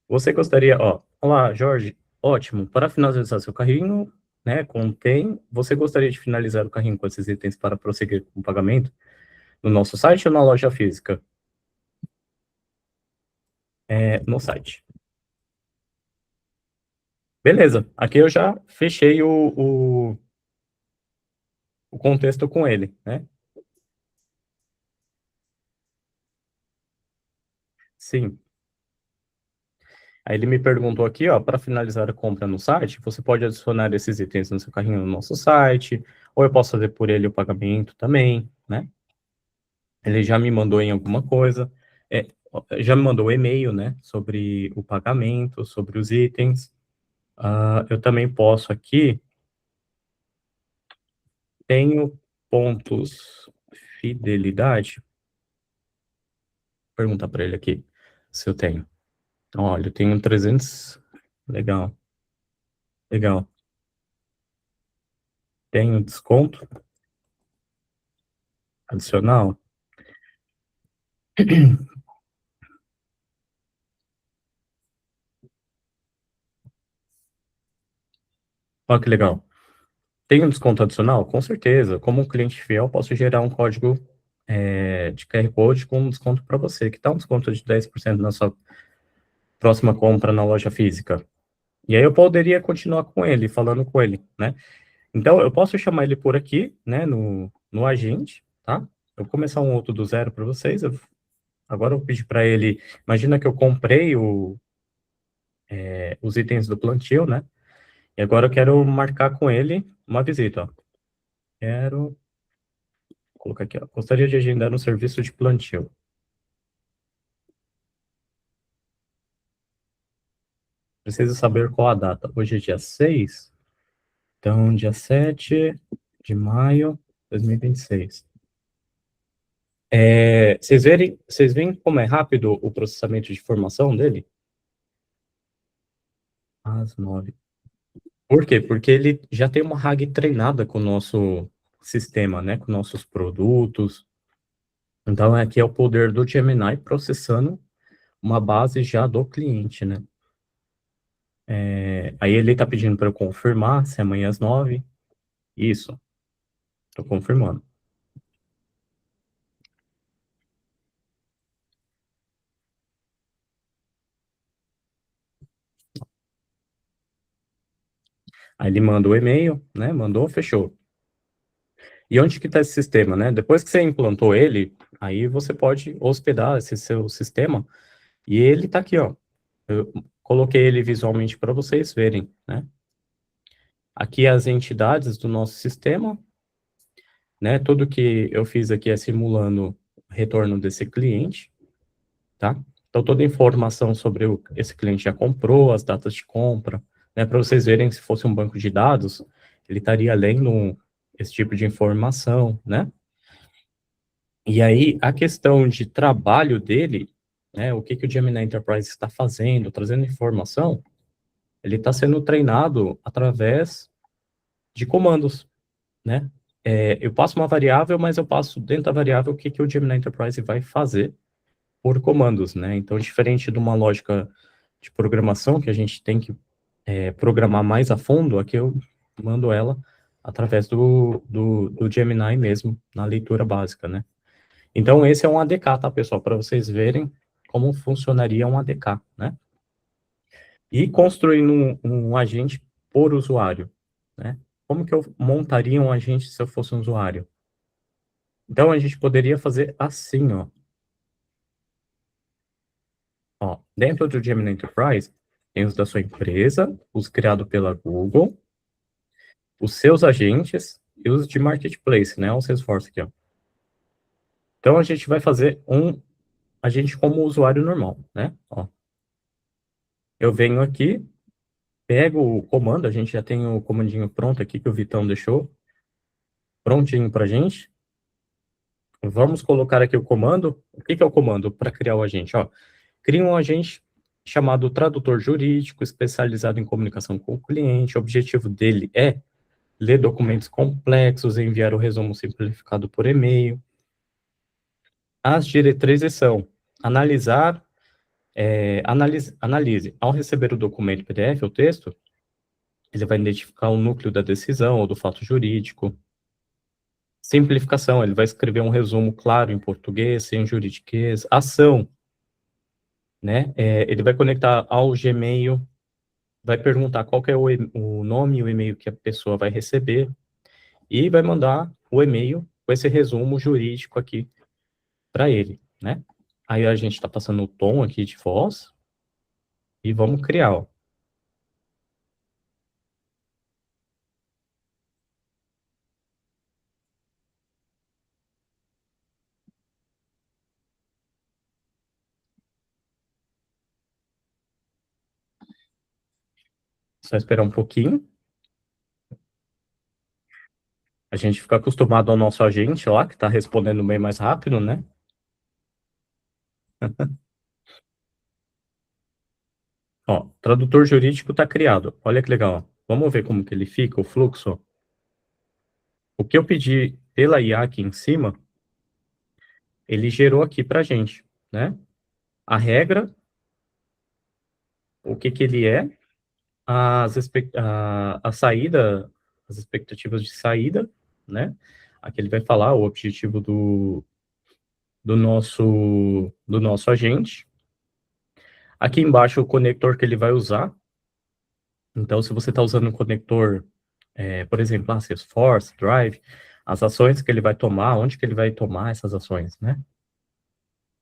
Você gostaria, ó, olá, Jorge, ótimo, para finalizar seu carrinho, né, contém, você gostaria de finalizar o carrinho com esses itens para prosseguir com o pagamento no nosso site ou na loja física? No site. Beleza, aqui eu já fechei o contexto com ele, né? Sim. Aí ele me perguntou aqui, ó, para finalizar a compra no site, você pode adicionar esses itens no seu carrinho no nosso site, ou eu posso fazer por ele o pagamento também, né? Ele já me mandou em alguma coisa. É, já me mandou um e-mail, né, sobre o pagamento, sobre os itens. Eu também posso aqui, tenho pontos fidelidade. Perguntar para ele aqui se eu tenho. Olha, eu tenho 300. Legal, legal. Tenho desconto adicional? Olha que legal. Tem um desconto adicional? Com certeza. Como um cliente fiel, posso gerar um código de QR Code com um desconto para você, que dá um desconto de 10% na sua próxima compra na loja física. E aí eu poderia continuar com ele, falando com ele, né? Então, eu posso chamar ele por aqui, né, no agente, tá? Eu vou começar um outro do zero para vocês. Agora eu pedi para ele, imagina que eu comprei os itens do plantio, né? E agora eu quero marcar com ele uma visita, ó. Quero colocar aqui, ó. Gostaria de agendar um serviço de plantio. Preciso saber qual a data. Hoje é dia 6, então dia 7 de maio de 2026. Vocês veem como é rápido o processamento de informação dele? Às 9. Por quê? Porque ele já tem uma RAG treinada com o nosso sistema, né? Com nossos produtos. Então, aqui é o poder do Gemini processando uma base já do cliente, né? Aí ele está pedindo para eu confirmar se é amanhã às 9. Isso, estou confirmando. Aí ele manda o e-mail, né? Mandou, fechou. E onde que está esse sistema, né? Depois que você implantou ele, aí você pode hospedar esse seu sistema e ele está aqui, ó. Eu coloquei ele visualmente para vocês verem, né? Aqui as entidades do nosso sistema, né? Tudo que eu fiz aqui é simulando o retorno desse cliente, tá? Então, toda a informação sobre esse cliente já comprou, as datas de compra, né? Para vocês verem, se fosse um banco de dados, ele estaria lendo esse tipo de informação, né? E aí, a questão de trabalho dele, né? O que que o Gemini Enterprise está fazendo, trazendo informação, ele está sendo treinado através de comandos, né? Eu passo uma variável, mas eu passo dentro da variável o que que o Gemini Enterprise vai fazer por comandos, né? Então, diferente de uma lógica de programação que a gente tem que programar mais a fundo, aqui eu mando ela através do Gemini mesmo, na leitura básica, né? Então, esse é um ADK, tá, pessoal? Para vocês verem como funcionaria um ADK, né? E construindo um agente por usuário, né? Como que eu montaria um agente se eu fosse um usuário? Então, a gente poderia fazer assim, ó. Ó, dentro do Gemini Enterprise, tem os da sua empresa, os criados pela Google, os seus agentes e os de marketplace, né? O Salesforce aqui, ó. Então, a gente vai fazer um agente como usuário normal, né? Ó, eu venho aqui, pego o comando, a gente já tem o comandinho pronto aqui que o Vitão deixou, prontinho pra gente. Vamos colocar aqui o comando. O que que é o comando para criar o agente? Ó, cria um agente chamado tradutor jurídico, especializado em comunicação com o cliente. O objetivo dele é ler documentos complexos, enviar o resumo simplificado por e-mail. As diretrizes são analisar, analise. Ao receber o documento PDF, o texto, ele vai identificar o núcleo da decisão ou do fato jurídico. Simplificação, ele vai escrever um resumo claro em português, sem juridiquês. Ação, né? Ele vai conectar ao Gmail, vai perguntar qual que é o nome e o e-mail que a pessoa vai receber e vai mandar o e-mail com esse resumo jurídico aqui para ele, né? Aí a gente está passando o tom aqui de voz e vamos criar, ó. Só esperar um pouquinho. A gente fica acostumado ao nosso agente lá, que está respondendo bem mais rápido, né? Ó, tradutor jurídico está criado. Olha que legal. Vamos ver como que ele fica, o fluxo. O que eu pedi pela IA aqui em cima, ele gerou aqui para a gente, né? A regra, o que que ele é, a saída, as expectativas de saída, né? Aqui ele vai falar o objetivo do nosso agente. Aqui embaixo o conector que ele vai usar. Então, se você está usando um conector, por exemplo, Salesforce, Drive, as ações que ele vai tomar, onde que ele vai tomar essas ações, né?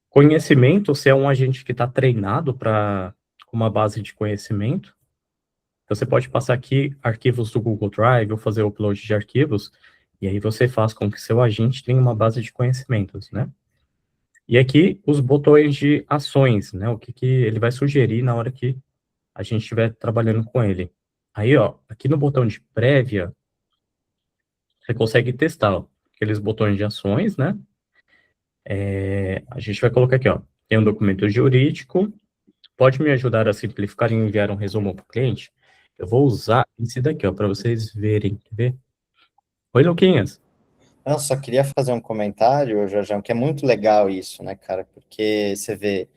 Conhecimento, se é um agente que está treinado para uma base de conhecimento, então você pode passar aqui arquivos do Google Drive ou fazer upload de arquivos, e aí você faz com que seu agente tenha uma base de conhecimentos, né? E aqui os botões de ações, né? O que que ele vai sugerir na hora que a gente estiver trabalhando com ele. Aí, ó, aqui no botão de prévia, você consegue testar, ó, aqueles botões de ações, né? A gente vai colocar aqui, ó, tem um documento jurídico, pode me ajudar a simplificar e enviar um resumo para o cliente? Eu vou usar esse daqui, ó, para vocês verem, quer ver? Oi, Luquinhas. Eu só queria fazer um comentário, Jorjão, que é muito legal isso, né, cara? Porque você vê,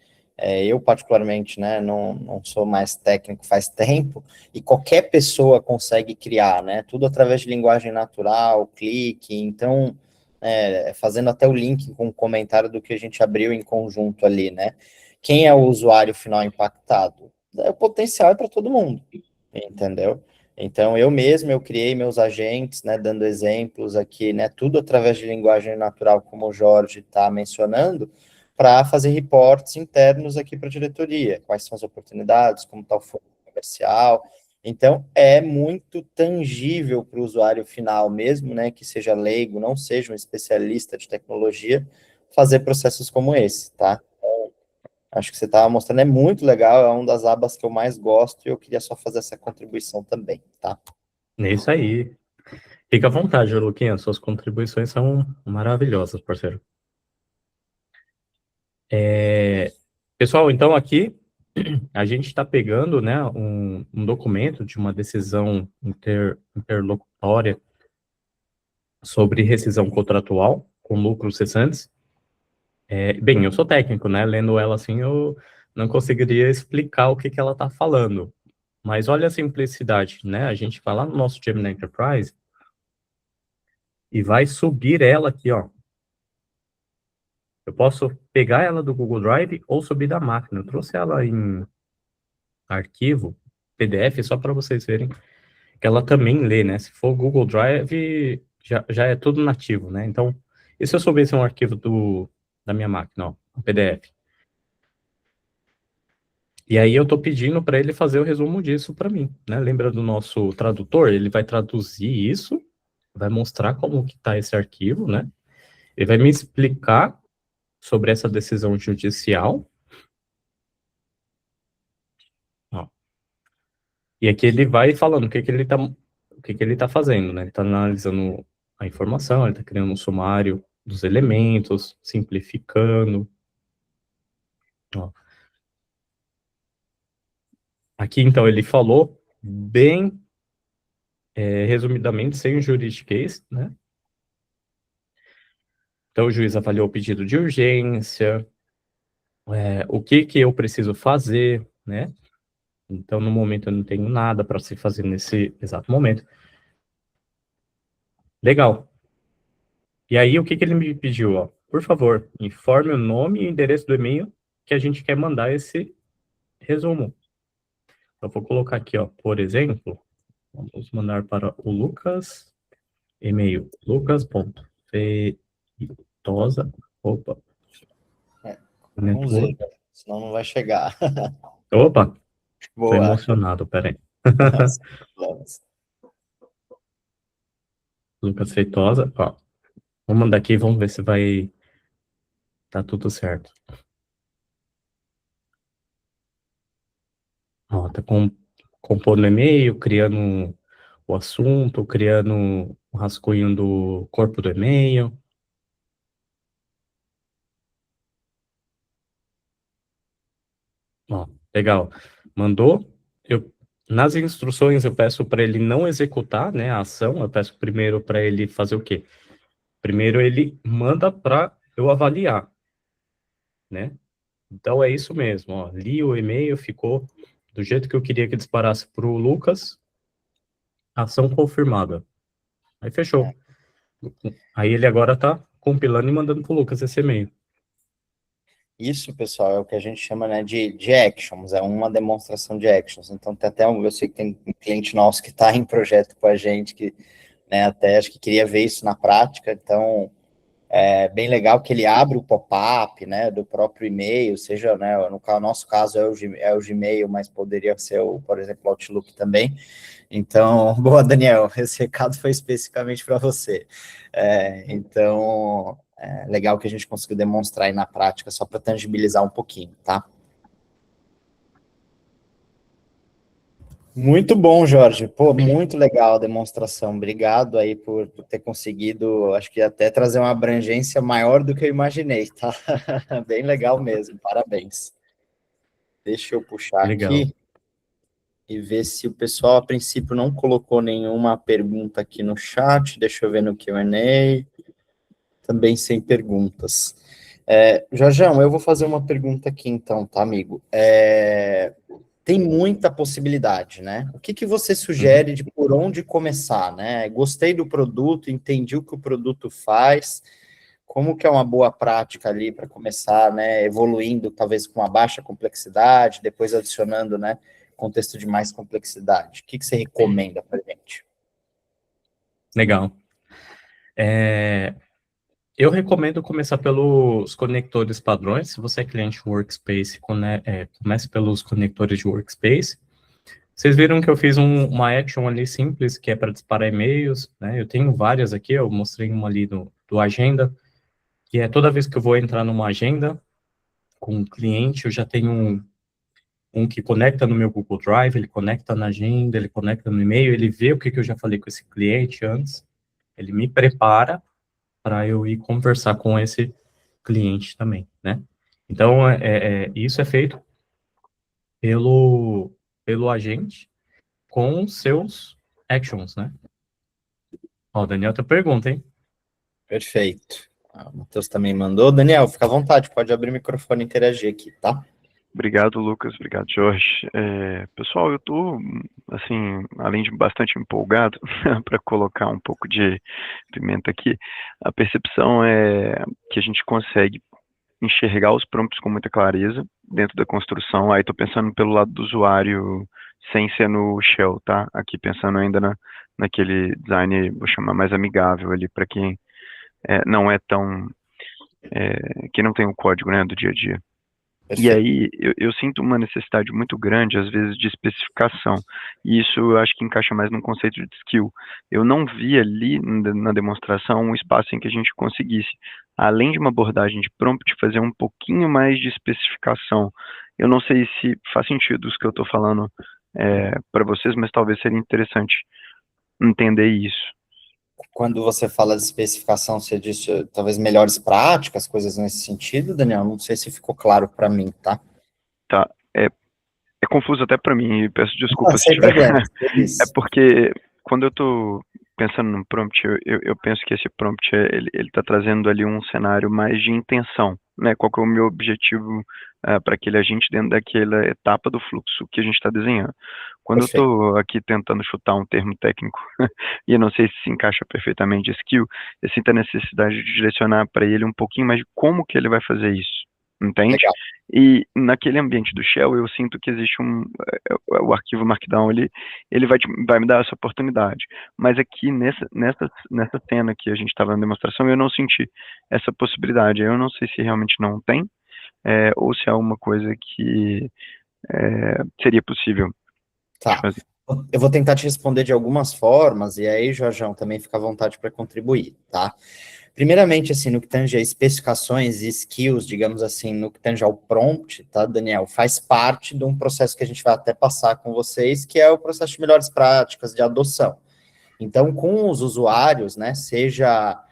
eu particularmente, né, não sou mais técnico faz tempo, e qualquer pessoa consegue criar, né? Tudo através de linguagem natural, clique, então, fazendo até o link com o comentário do que a gente abriu em conjunto ali, né? Quem é o usuário final impactado? O potencial é para todo mundo, entendeu? Então, eu criei meus agentes, né, dando exemplos aqui, né, tudo através de linguagem natural, como o Jorge está mencionando, para fazer reportes internos aqui para a diretoria, quais são as oportunidades, como está o fundo comercial. Então, é muito tangível para o usuário final mesmo, né, que seja leigo, não seja um especialista de tecnologia, fazer processos como esse, tá? Acho que você estava mostrando, é muito legal, é uma das abas que eu mais gosto e eu queria só fazer essa contribuição também, tá? É isso aí. Fica à vontade, Luquinhas, suas contribuições são maravilhosas, parceiro. Pessoal, então aqui a gente está pegando, né, um documento de uma decisão interlocutória sobre rescisão contratual com lucros cessantes. Bem, eu sou técnico, né? Lendo ela assim, eu não conseguiria explicar o que que ela está falando. Mas olha a simplicidade, né? A gente vai lá no nosso Gemini Enterprise e vai subir ela aqui, ó. Eu posso pegar ela do Google Drive ou subir da máquina. Eu trouxe ela em arquivo, PDF, só para vocês verem que ela também lê, né? Se for Google Drive, já é tudo nativo, né? Então, e se eu subisse um arquivo da minha máquina, ó, um PDF? E aí eu estou pedindo para ele fazer o resumo disso para mim, né? Lembra do nosso tradutor? Ele vai traduzir isso, vai mostrar como que está esse arquivo, né? Ele vai me explicar sobre essa decisão judicial. Ó. E aqui ele vai falando o que que ele tá fazendo, né? Ele está analisando a informação, ele está criando um sumário dos elementos, simplificando. Ó. Aqui, então, ele falou bem resumidamente, sem o juridiquês, né? Então, o juiz avaliou o pedido de urgência, o que que eu preciso fazer, né? Então, no momento, eu não tenho nada para se fazer nesse exato momento. Legal. E aí, o que que ele me pediu? Ó? Por favor, informe o nome e o endereço do e-mail que a gente quer mandar esse resumo. Eu vou colocar aqui, ó, por exemplo, vamos mandar para o Lucas, e-mail lucas.feitosa, opa, Com Z, network. senão não vai chegar. Opa, tô Boa. emocionado, peraí. Sem problemas. Lucas Feitosa, ó. Vamos mandar aqui, vamos ver se vai tá tudo certo. Ó, tá com compondo e-mail, criando o assunto, criando um rascunho do corpo do e-mail. Ó, legal. Mandou. Eu, nas instruções eu peço para ele não executar, né, a ação. Eu peço primeiro para ele fazer o quê? Primeiro ele manda para eu avaliar, né? Então é isso mesmo, ó. Li o e-mail, ficou do jeito que eu queria que disparasse para o Lucas, ação confirmada. Aí fechou. Aí ele agora tá compilando e mandando pro Lucas esse e-mail. Isso, pessoal, é o que a gente chama, né, de actions, é uma demonstração de actions. Então, tem até eu sei que tem um cliente nosso que está em projeto com a gente, que, né, até acho que queria ver isso na prática, então, é bem legal que ele abre o pop-up, né, do próprio e-mail, seja, né, no nosso caso é o Gmail, mas poderia ser, por exemplo, o Outlook também. Então, boa, Daniel, esse recado foi especificamente para você. Então, é legal que a gente conseguiu demonstrar aí na prática, só para tangibilizar um pouquinho, tá? Muito bom, Jorge. Pô, muito legal a demonstração. Obrigado aí por ter conseguido, acho que até trazer uma abrangência maior do que eu imaginei, tá? Bem legal mesmo, parabéns. Deixa eu puxar Legal. aqui e ver se o pessoal, a princípio, não colocou nenhuma pergunta aqui no chat. Deixa eu ver no Q&A. Também sem perguntas. Jorjão, eu vou fazer uma pergunta aqui então, tá, amigo? Tem muita possibilidade, né? O que que você Uhum. sugere de por onde começar, né? Gostei do produto, entendi o que o produto faz, como que é uma boa prática ali para começar, né? Evoluindo, talvez com uma baixa complexidade, depois adicionando, né? Contexto de mais complexidade. O que que você recomenda para gente? Legal. Eu recomendo começar pelos conectores padrões. Se você é cliente Workspace, comece pelos conectores de Workspace. Vocês viram que eu fiz uma action ali simples, que é para disparar e-mails, né? Eu tenho várias aqui, eu mostrei uma ali do Agenda, que é toda vez que eu vou entrar numa agenda com um cliente, eu já tenho um que conecta no meu Google Drive, ele conecta na agenda, ele conecta no e-mail, ele vê o que eu já falei com esse cliente antes, ele me prepara para eu ir conversar com esse cliente também, né? Então, isso é feito pelo agente com seus actions, né? Ó, o Daniel tem pergunta, hein? Perfeito. O Matheus também mandou. Daniel, fica à vontade, pode abrir o microfone e interagir aqui, tá? Obrigado, Lucas. Obrigado, Jorge. Pessoal, eu estou, assim, além de bastante empolgado, para colocar um pouco de pimenta aqui, a percepção é que a gente consegue enxergar os prompts com muita clareza dentro da construção. Aí estou pensando pelo lado do usuário, sem ser no shell, tá? Aqui pensando ainda naquele design, vou chamar mais amigável ali, para quem não é tão... que não tem o código, né, do dia a dia. E Perfeito. aí eu sinto uma necessidade muito grande, às vezes, de especificação. E isso eu acho que encaixa mais num conceito de skill. Eu não vi ali na demonstração um espaço em que a gente conseguisse, além de uma abordagem de prompt, fazer um pouquinho mais de especificação. Eu não sei se faz sentido isso que eu estou falando para vocês, mas talvez seria interessante entender isso. Quando você fala de especificação, você disse talvez melhores práticas, coisas nesse sentido, Daniel? Não sei se ficou claro para mim, tá? Tá? É confuso até para mim, e peço Ah, desculpa se sem tiver. problema, É feliz. porque quando eu estou pensando num prompt, eu penso que esse prompt ele está trazendo ali um cenário mais de intenção, né? Qual que é o meu objetivo para aquele agente dentro daquela etapa do fluxo que a gente está desenhando. Quando eu Perfeito. estou aqui tentando chutar um termo técnico e eu não sei se encaixa perfeitamente skill, eu sinto a necessidade de direcionar para ele um pouquinho mais de como que ele vai fazer isso, entende? Legal. E naquele ambiente do Shell, eu sinto que existe o arquivo Markdown ali, ele vai me dar essa oportunidade. Mas aqui nessa cena que a gente estava na demonstração, eu não senti essa possibilidade. Eu não sei se realmente não tem, ou se é uma coisa que seria possível de Tá. fazer. Eu vou tentar te responder de algumas formas, e aí, Jorjão, também fica à vontade para contribuir, tá? Primeiramente, assim, no que tange a especificações e skills, digamos assim, no que tange ao prompt, tá, Daniel, faz parte de um processo que a gente vai até passar com vocês, que é o processo de melhores práticas de adoção. Então, com os usuários, né, seja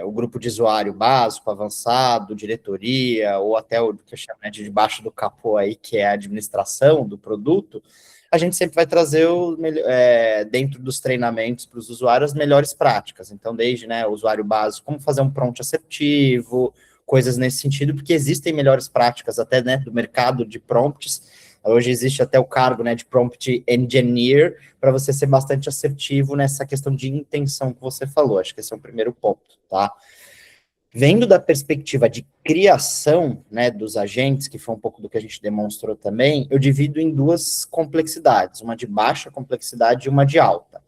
o grupo de usuário básico, avançado, diretoria, ou até o que eu chamo, né, de debaixo do capô aí, que é a administração do produto, a gente sempre vai trazer, dentro dos treinamentos para os usuários, as melhores práticas. Então, desde, né, o usuário básico, como fazer um prompt assertivo, coisas nesse sentido, porque existem melhores práticas até, né, do mercado de prompts. Hoje existe até o cargo, né, de prompt engineer, para você ser bastante assertivo nessa questão de intenção que você falou. Acho que esse é o primeiro ponto, tá? Vendo da perspectiva de criação, né, dos agentes, que foi um pouco do que a gente demonstrou também, eu divido em duas complexidades, uma de baixa complexidade e uma de alta.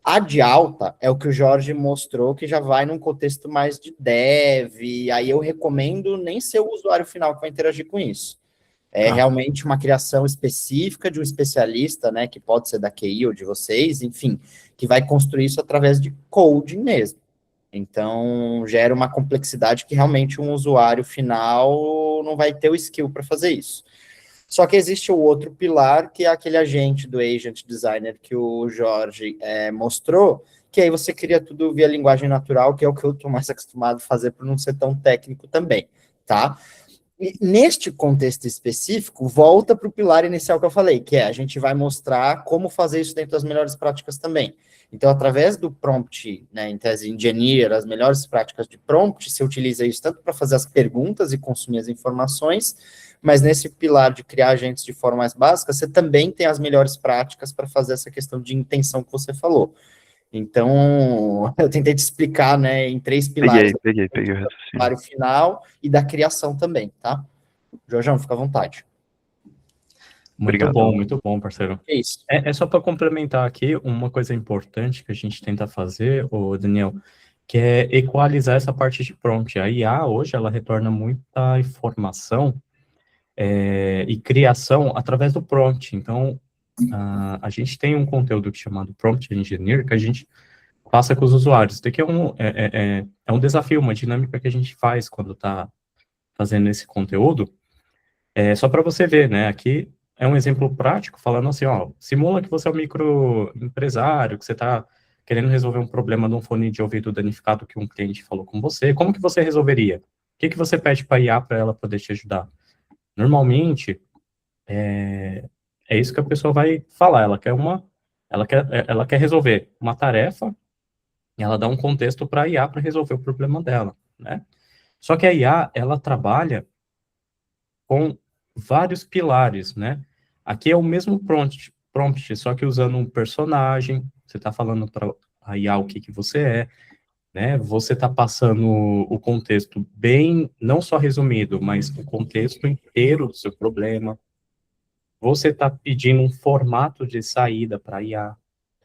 A de alta é o que o Jorge mostrou, que já vai num contexto mais de dev, e aí eu recomendo nem ser o usuário final que vai interagir com isso. É realmente uma criação específica de um especialista, né, que pode ser da QI ou de vocês, enfim, que vai construir isso através de coding mesmo. Então, gera uma complexidade que realmente um usuário final não vai ter o skill para fazer isso. Só que existe o outro pilar, que é aquele agente do agent designer que o Jorge mostrou, que aí você cria tudo via linguagem natural, que é o que eu estou mais acostumado a fazer por não ser tão técnico também, tá? E neste contexto específico, volta para o pilar inicial que eu falei, que é a gente vai mostrar como fazer isso dentro das melhores práticas também. Então, através do prompt, né, em tese engineer, as melhores práticas de prompt, você utiliza isso tanto para fazer as perguntas e consumir as informações, mas nesse pilar de criar agentes de forma mais básica, você também tem as melhores práticas para fazer essa questão de intenção que você falou. Então, eu tentei te explicar, né, em 3 pilares. Peguei o Do raciocínio. usuário final e da criação também, tá? Jorjão, fica à vontade. Obrigado. Muito bom, parceiro. É isso. É só para complementar aqui, uma coisa importante que a gente tenta fazer, o Daniel, que é equalizar essa parte de prompt. A IA, hoje, ela retorna muita informação e criação através do prompt. Então, a gente tem um conteúdo chamado Prompt Engineer, que a gente passa com os usuários. Isso daqui é um desafio, uma dinâmica que a gente faz quando está fazendo esse conteúdo. Só para você ver, né? Aqui é um exemplo prático, falando assim, ó, simula que você é um microempresário, que você está querendo resolver um problema de um fone de ouvido danificado que um cliente falou com você. Como que você resolveria? O que você pede para a IA para ela poder te ajudar? Normalmente, é isso que a pessoa vai falar. Ela quer resolver uma tarefa, e ela dá um contexto para a IA para resolver o problema dela, né? Só que a IA, ela trabalha com vários pilares, né? Aqui é o mesmo prompt, só que usando um personagem, você está falando para a IA o que você é, né? Você está passando o contexto bem, não só resumido, mas o contexto inteiro do seu problema. Você está pedindo um formato de saída para a IA.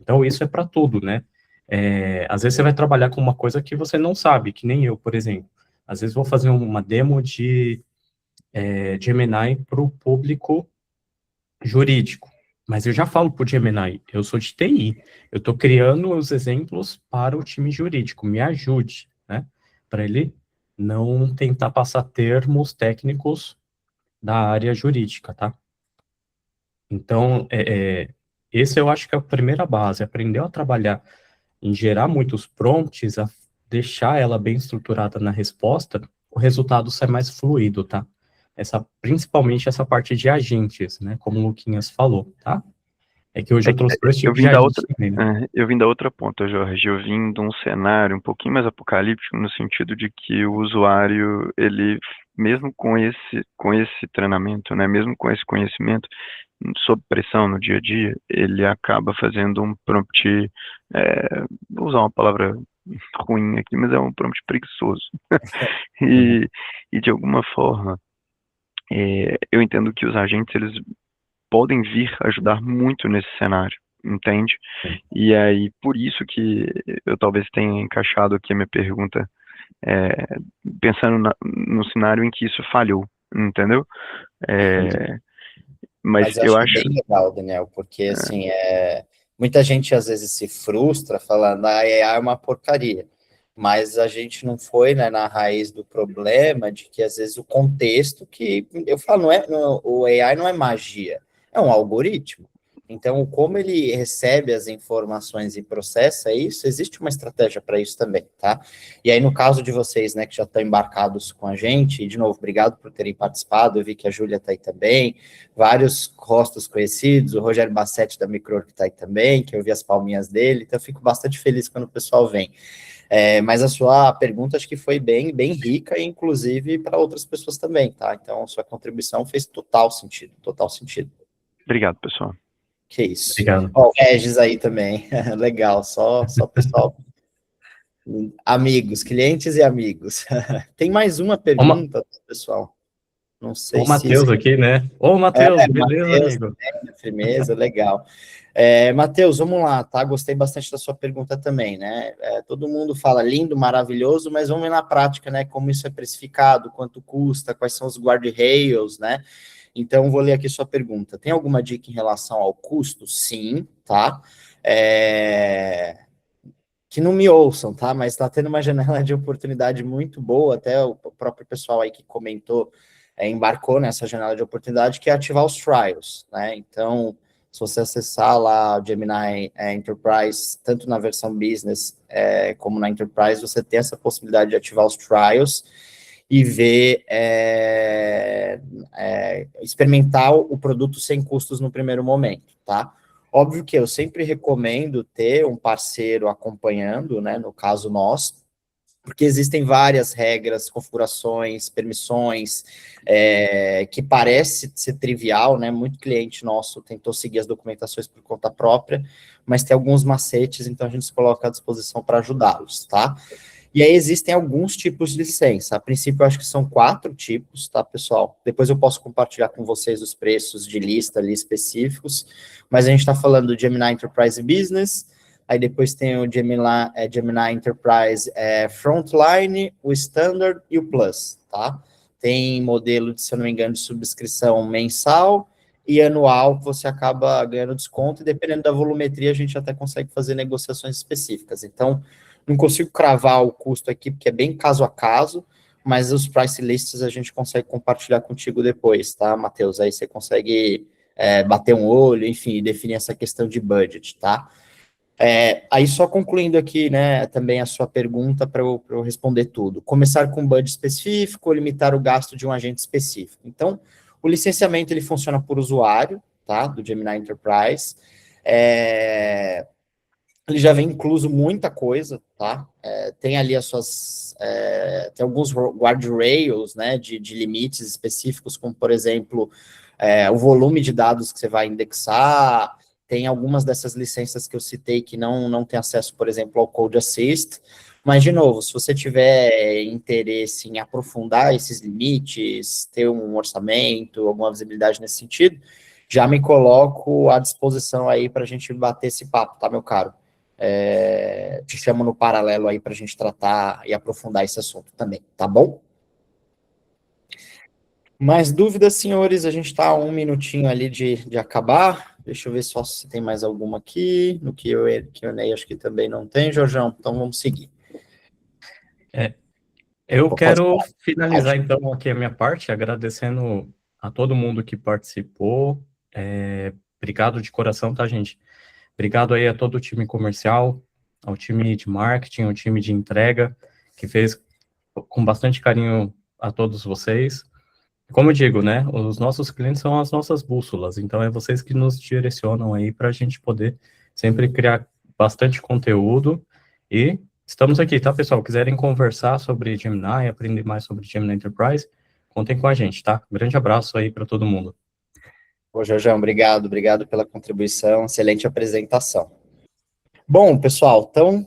Então, isso é para tudo, né? Às vezes você vai trabalhar com uma coisa que você não sabe, que nem eu, por exemplo. Às vezes vou fazer uma demo de Gemini para o público jurídico, mas eu já falo para o Gemini, eu sou de TI, eu estou criando os exemplos para o time jurídico, me ajude, né? Para ele não tentar passar termos técnicos da área jurídica, tá? Então, esse eu acho que é a primeira base, aprender a trabalhar em gerar muitos prompts, a deixar ela bem estruturada na resposta, o resultado sai mais fluido, tá? Principalmente essa parte de agentes, né? Como o Luquinhas falou, tá? É que hoje eu trouxe 2 tipos de agentes também, né? Eu vim da outra ponta, Jorge. Eu vim de um cenário um pouquinho mais apocalíptico, no sentido de que o usuário, ele, mesmo com esse treinamento, né, mesmo com esse conhecimento, sob pressão no dia a dia, ele acaba fazendo um prompt, vou usar uma palavra ruim aqui, mas é um prompt preguiçoso. E de alguma forma, eu entendo que os agentes, eles podem vir ajudar muito nesse cenário, entende? E aí, por isso que eu talvez tenha encaixado aqui a minha pergunta, pensando no cenário em que isso falhou, entendeu? Mas eu acho bem legal, Daniel, porque, assim, muita gente às vezes se frustra falando, a AI é uma porcaria. mas a gente não foi, né, na raiz do problema de que, às vezes, o contexto que, eu falo, o AI não é magia, é um algoritmo. Então, como ele recebe as informações e processa isso, existe uma estratégia para isso também, tá? E aí, no caso de vocês, né, que já estão embarcados com a gente, e, de novo, obrigado por terem participado, eu vi que a Júlia está aí também, vários rostos conhecidos, o Rogério Bassetti da Micro que está aí também, que eu vi as palminhas dele, então eu fico bastante feliz quando o pessoal vem. Mas a sua pergunta acho que foi bem rica, inclusive para outras pessoas também, tá? Então, a sua contribuição fez total sentido, total sentido. Obrigado, pessoal. Que isso. Obrigado. Ó, o Regis aí também, legal, só pessoal, amigos, clientes e amigos. Tem mais uma pergunta, pessoal, não sei O Matheus aqui, né? Ô, Matheus, beleza, Matheus, amigo? Firmeza, legal. Matheus, vamos lá, tá? Gostei bastante da sua pergunta também, né? Todo mundo fala lindo, maravilhoso, mas vamos ver na prática, né? Como isso é precificado, quanto custa, quais são os guardrails, né? Então, vou ler aqui sua pergunta. Tem alguma dica em relação ao custo? Sim, tá? Que não me ouçam, tá? Mas está tendo uma janela de oportunidade muito boa, até o próprio pessoal aí que comentou, embarcou nessa janela de oportunidade, que é ativar os trials, né? Então, se você acessar lá o Gemini Enterprise, tanto na versão Business como na Enterprise, você tem essa possibilidade de ativar os trials e ver, experimentar o produto sem custos no primeiro momento, tá? Óbvio que eu sempre recomendo ter um parceiro acompanhando, né, no caso nós, porque existem várias regras, configurações, permissões, que parece ser trivial, né, muito cliente nosso tentou seguir as documentações por conta própria, mas tem alguns macetes, então a gente se coloca à disposição para ajudá-los, tá? E aí existem alguns tipos de licença. A princípio, eu acho que são 4 tipos, tá, pessoal? Depois eu posso compartilhar com vocês os preços de lista ali específicos, mas a gente está falando do Gemini Enterprise Business, aí depois tem o Gemini Enterprise Frontline, o Standard e o Plus, tá? Tem modelo, se eu não me engano, de subscrição mensal e anual, você acaba ganhando desconto, e dependendo da volumetria, a gente até consegue fazer negociações específicas. Então, não consigo cravar o custo aqui, porque é bem caso a caso, mas os price lists a gente consegue compartilhar contigo depois, tá, Matheus? Aí você consegue bater um olho, enfim, definir essa questão de budget, tá? Aí só concluindo aqui, né, também a sua pergunta para eu responder tudo. Começar com um budget específico ou limitar o gasto de um agente específico. Então, o licenciamento, ele funciona por usuário, tá, do Gemini Enterprise. Ele já vem incluso muita coisa, tá? Tem ali as suas... tem alguns guardrails, né, de limites específicos, como, por exemplo, o volume de dados que você vai indexar. Tem algumas dessas licenças que eu citei que não tem acesso, por exemplo, ao Code Assist. Mas, de novo, se você tiver interesse em aprofundar esses limites, ter um orçamento, alguma visibilidade nesse sentido, já me coloco à disposição aí para a gente bater esse papo, tá, meu caro? Te chamo no paralelo aí para a gente tratar e aprofundar esse assunto também, tá bom? Mais dúvidas, senhores? A gente está a 1 minutinho ali de acabar. Deixa eu ver só se tem mais alguma aqui. No Q&A acho que também não tem, Jorjão. Então vamos seguir. Eu quero finalizar então aqui a minha parte, agradecendo a todo mundo que participou. Obrigado de coração, tá, gente? Obrigado aí a todo o time comercial, ao time de marketing, ao time de entrega, que fez com bastante carinho a todos vocês. Como eu digo, né, os nossos clientes são as nossas bússolas, então é vocês que nos direcionam aí para a gente poder sempre criar bastante conteúdo, e estamos aqui, tá, pessoal? Quiserem conversar sobre Gemini, aprender mais sobre Gemini Enterprise, contem com a gente, tá? Grande abraço aí para todo mundo. Ô, Jorjão, obrigado pela contribuição, excelente apresentação. Bom, pessoal, então,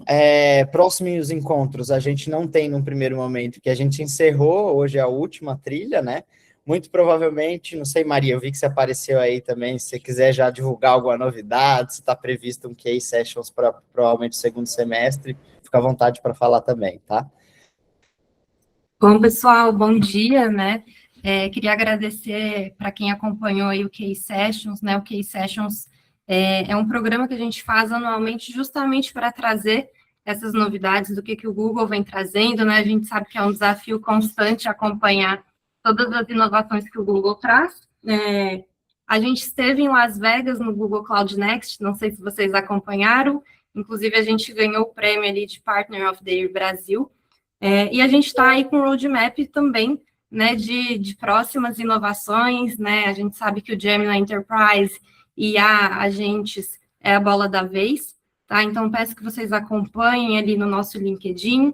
próximos encontros a gente não tem num primeiro momento, que a gente encerrou, hoje é a última trilha, né? Muito provavelmente, não sei, Maria, eu vi que você apareceu aí também, se você quiser já divulgar alguma novidade, se está previsto um Case Sessions para provavelmente o segundo semestre, fica à vontade para falar também, tá? Bom, pessoal, bom dia, né? Queria agradecer para quem acompanhou aí o Case Sessions, né? O Case Sessions é um programa que a gente faz anualmente justamente para trazer essas novidades, do que o Google vem trazendo, né? A gente sabe que é um desafio constante acompanhar todas as inovações que o Google traz. A gente esteve em Las Vegas, no Google Cloud Next, não sei se vocês acompanharam, inclusive a gente ganhou o prêmio ali de Partner of the Year Brasil, e a gente está aí com o roadmap também, né, de próximas inovações, né? A gente sabe que o Gemini Enterprise e a agentes é a bola da vez, tá? Então, peço que vocês acompanhem ali no nosso LinkedIn,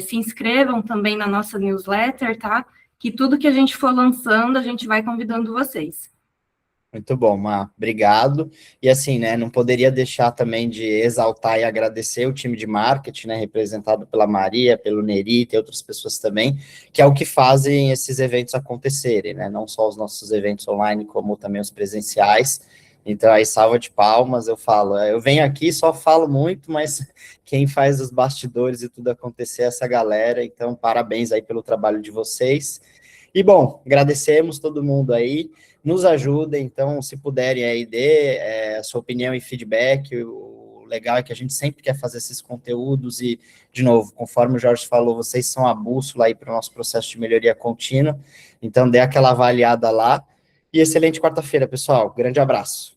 se inscrevam também na nossa newsletter, tá? Que tudo que a gente for lançando, a gente vai convidando vocês. Muito bom, Má, obrigado. E assim, né, não poderia deixar também de exaltar e agradecer o time de marketing, né, representado pela Maria, pelo Neri, e outras pessoas também, que é o que fazem esses eventos acontecerem, né, não só os nossos eventos online, como também os presenciais. Então, aí, salva de palmas, eu falo, eu venho aqui, só falo muito, mas quem faz os bastidores e tudo acontecer é essa galera, então, parabéns aí pelo trabalho de vocês. E, bom, agradecemos todo mundo aí, nos ajudem, então, se puderem aí, dê a sua opinião e feedback. O legal é que a gente sempre quer fazer esses conteúdos e, de novo, conforme o Jorge falou, vocês são a bússola aí para o nosso processo de melhoria contínua, então dê aquela avaliada lá. E excelente quarta-feira, pessoal. Grande abraço.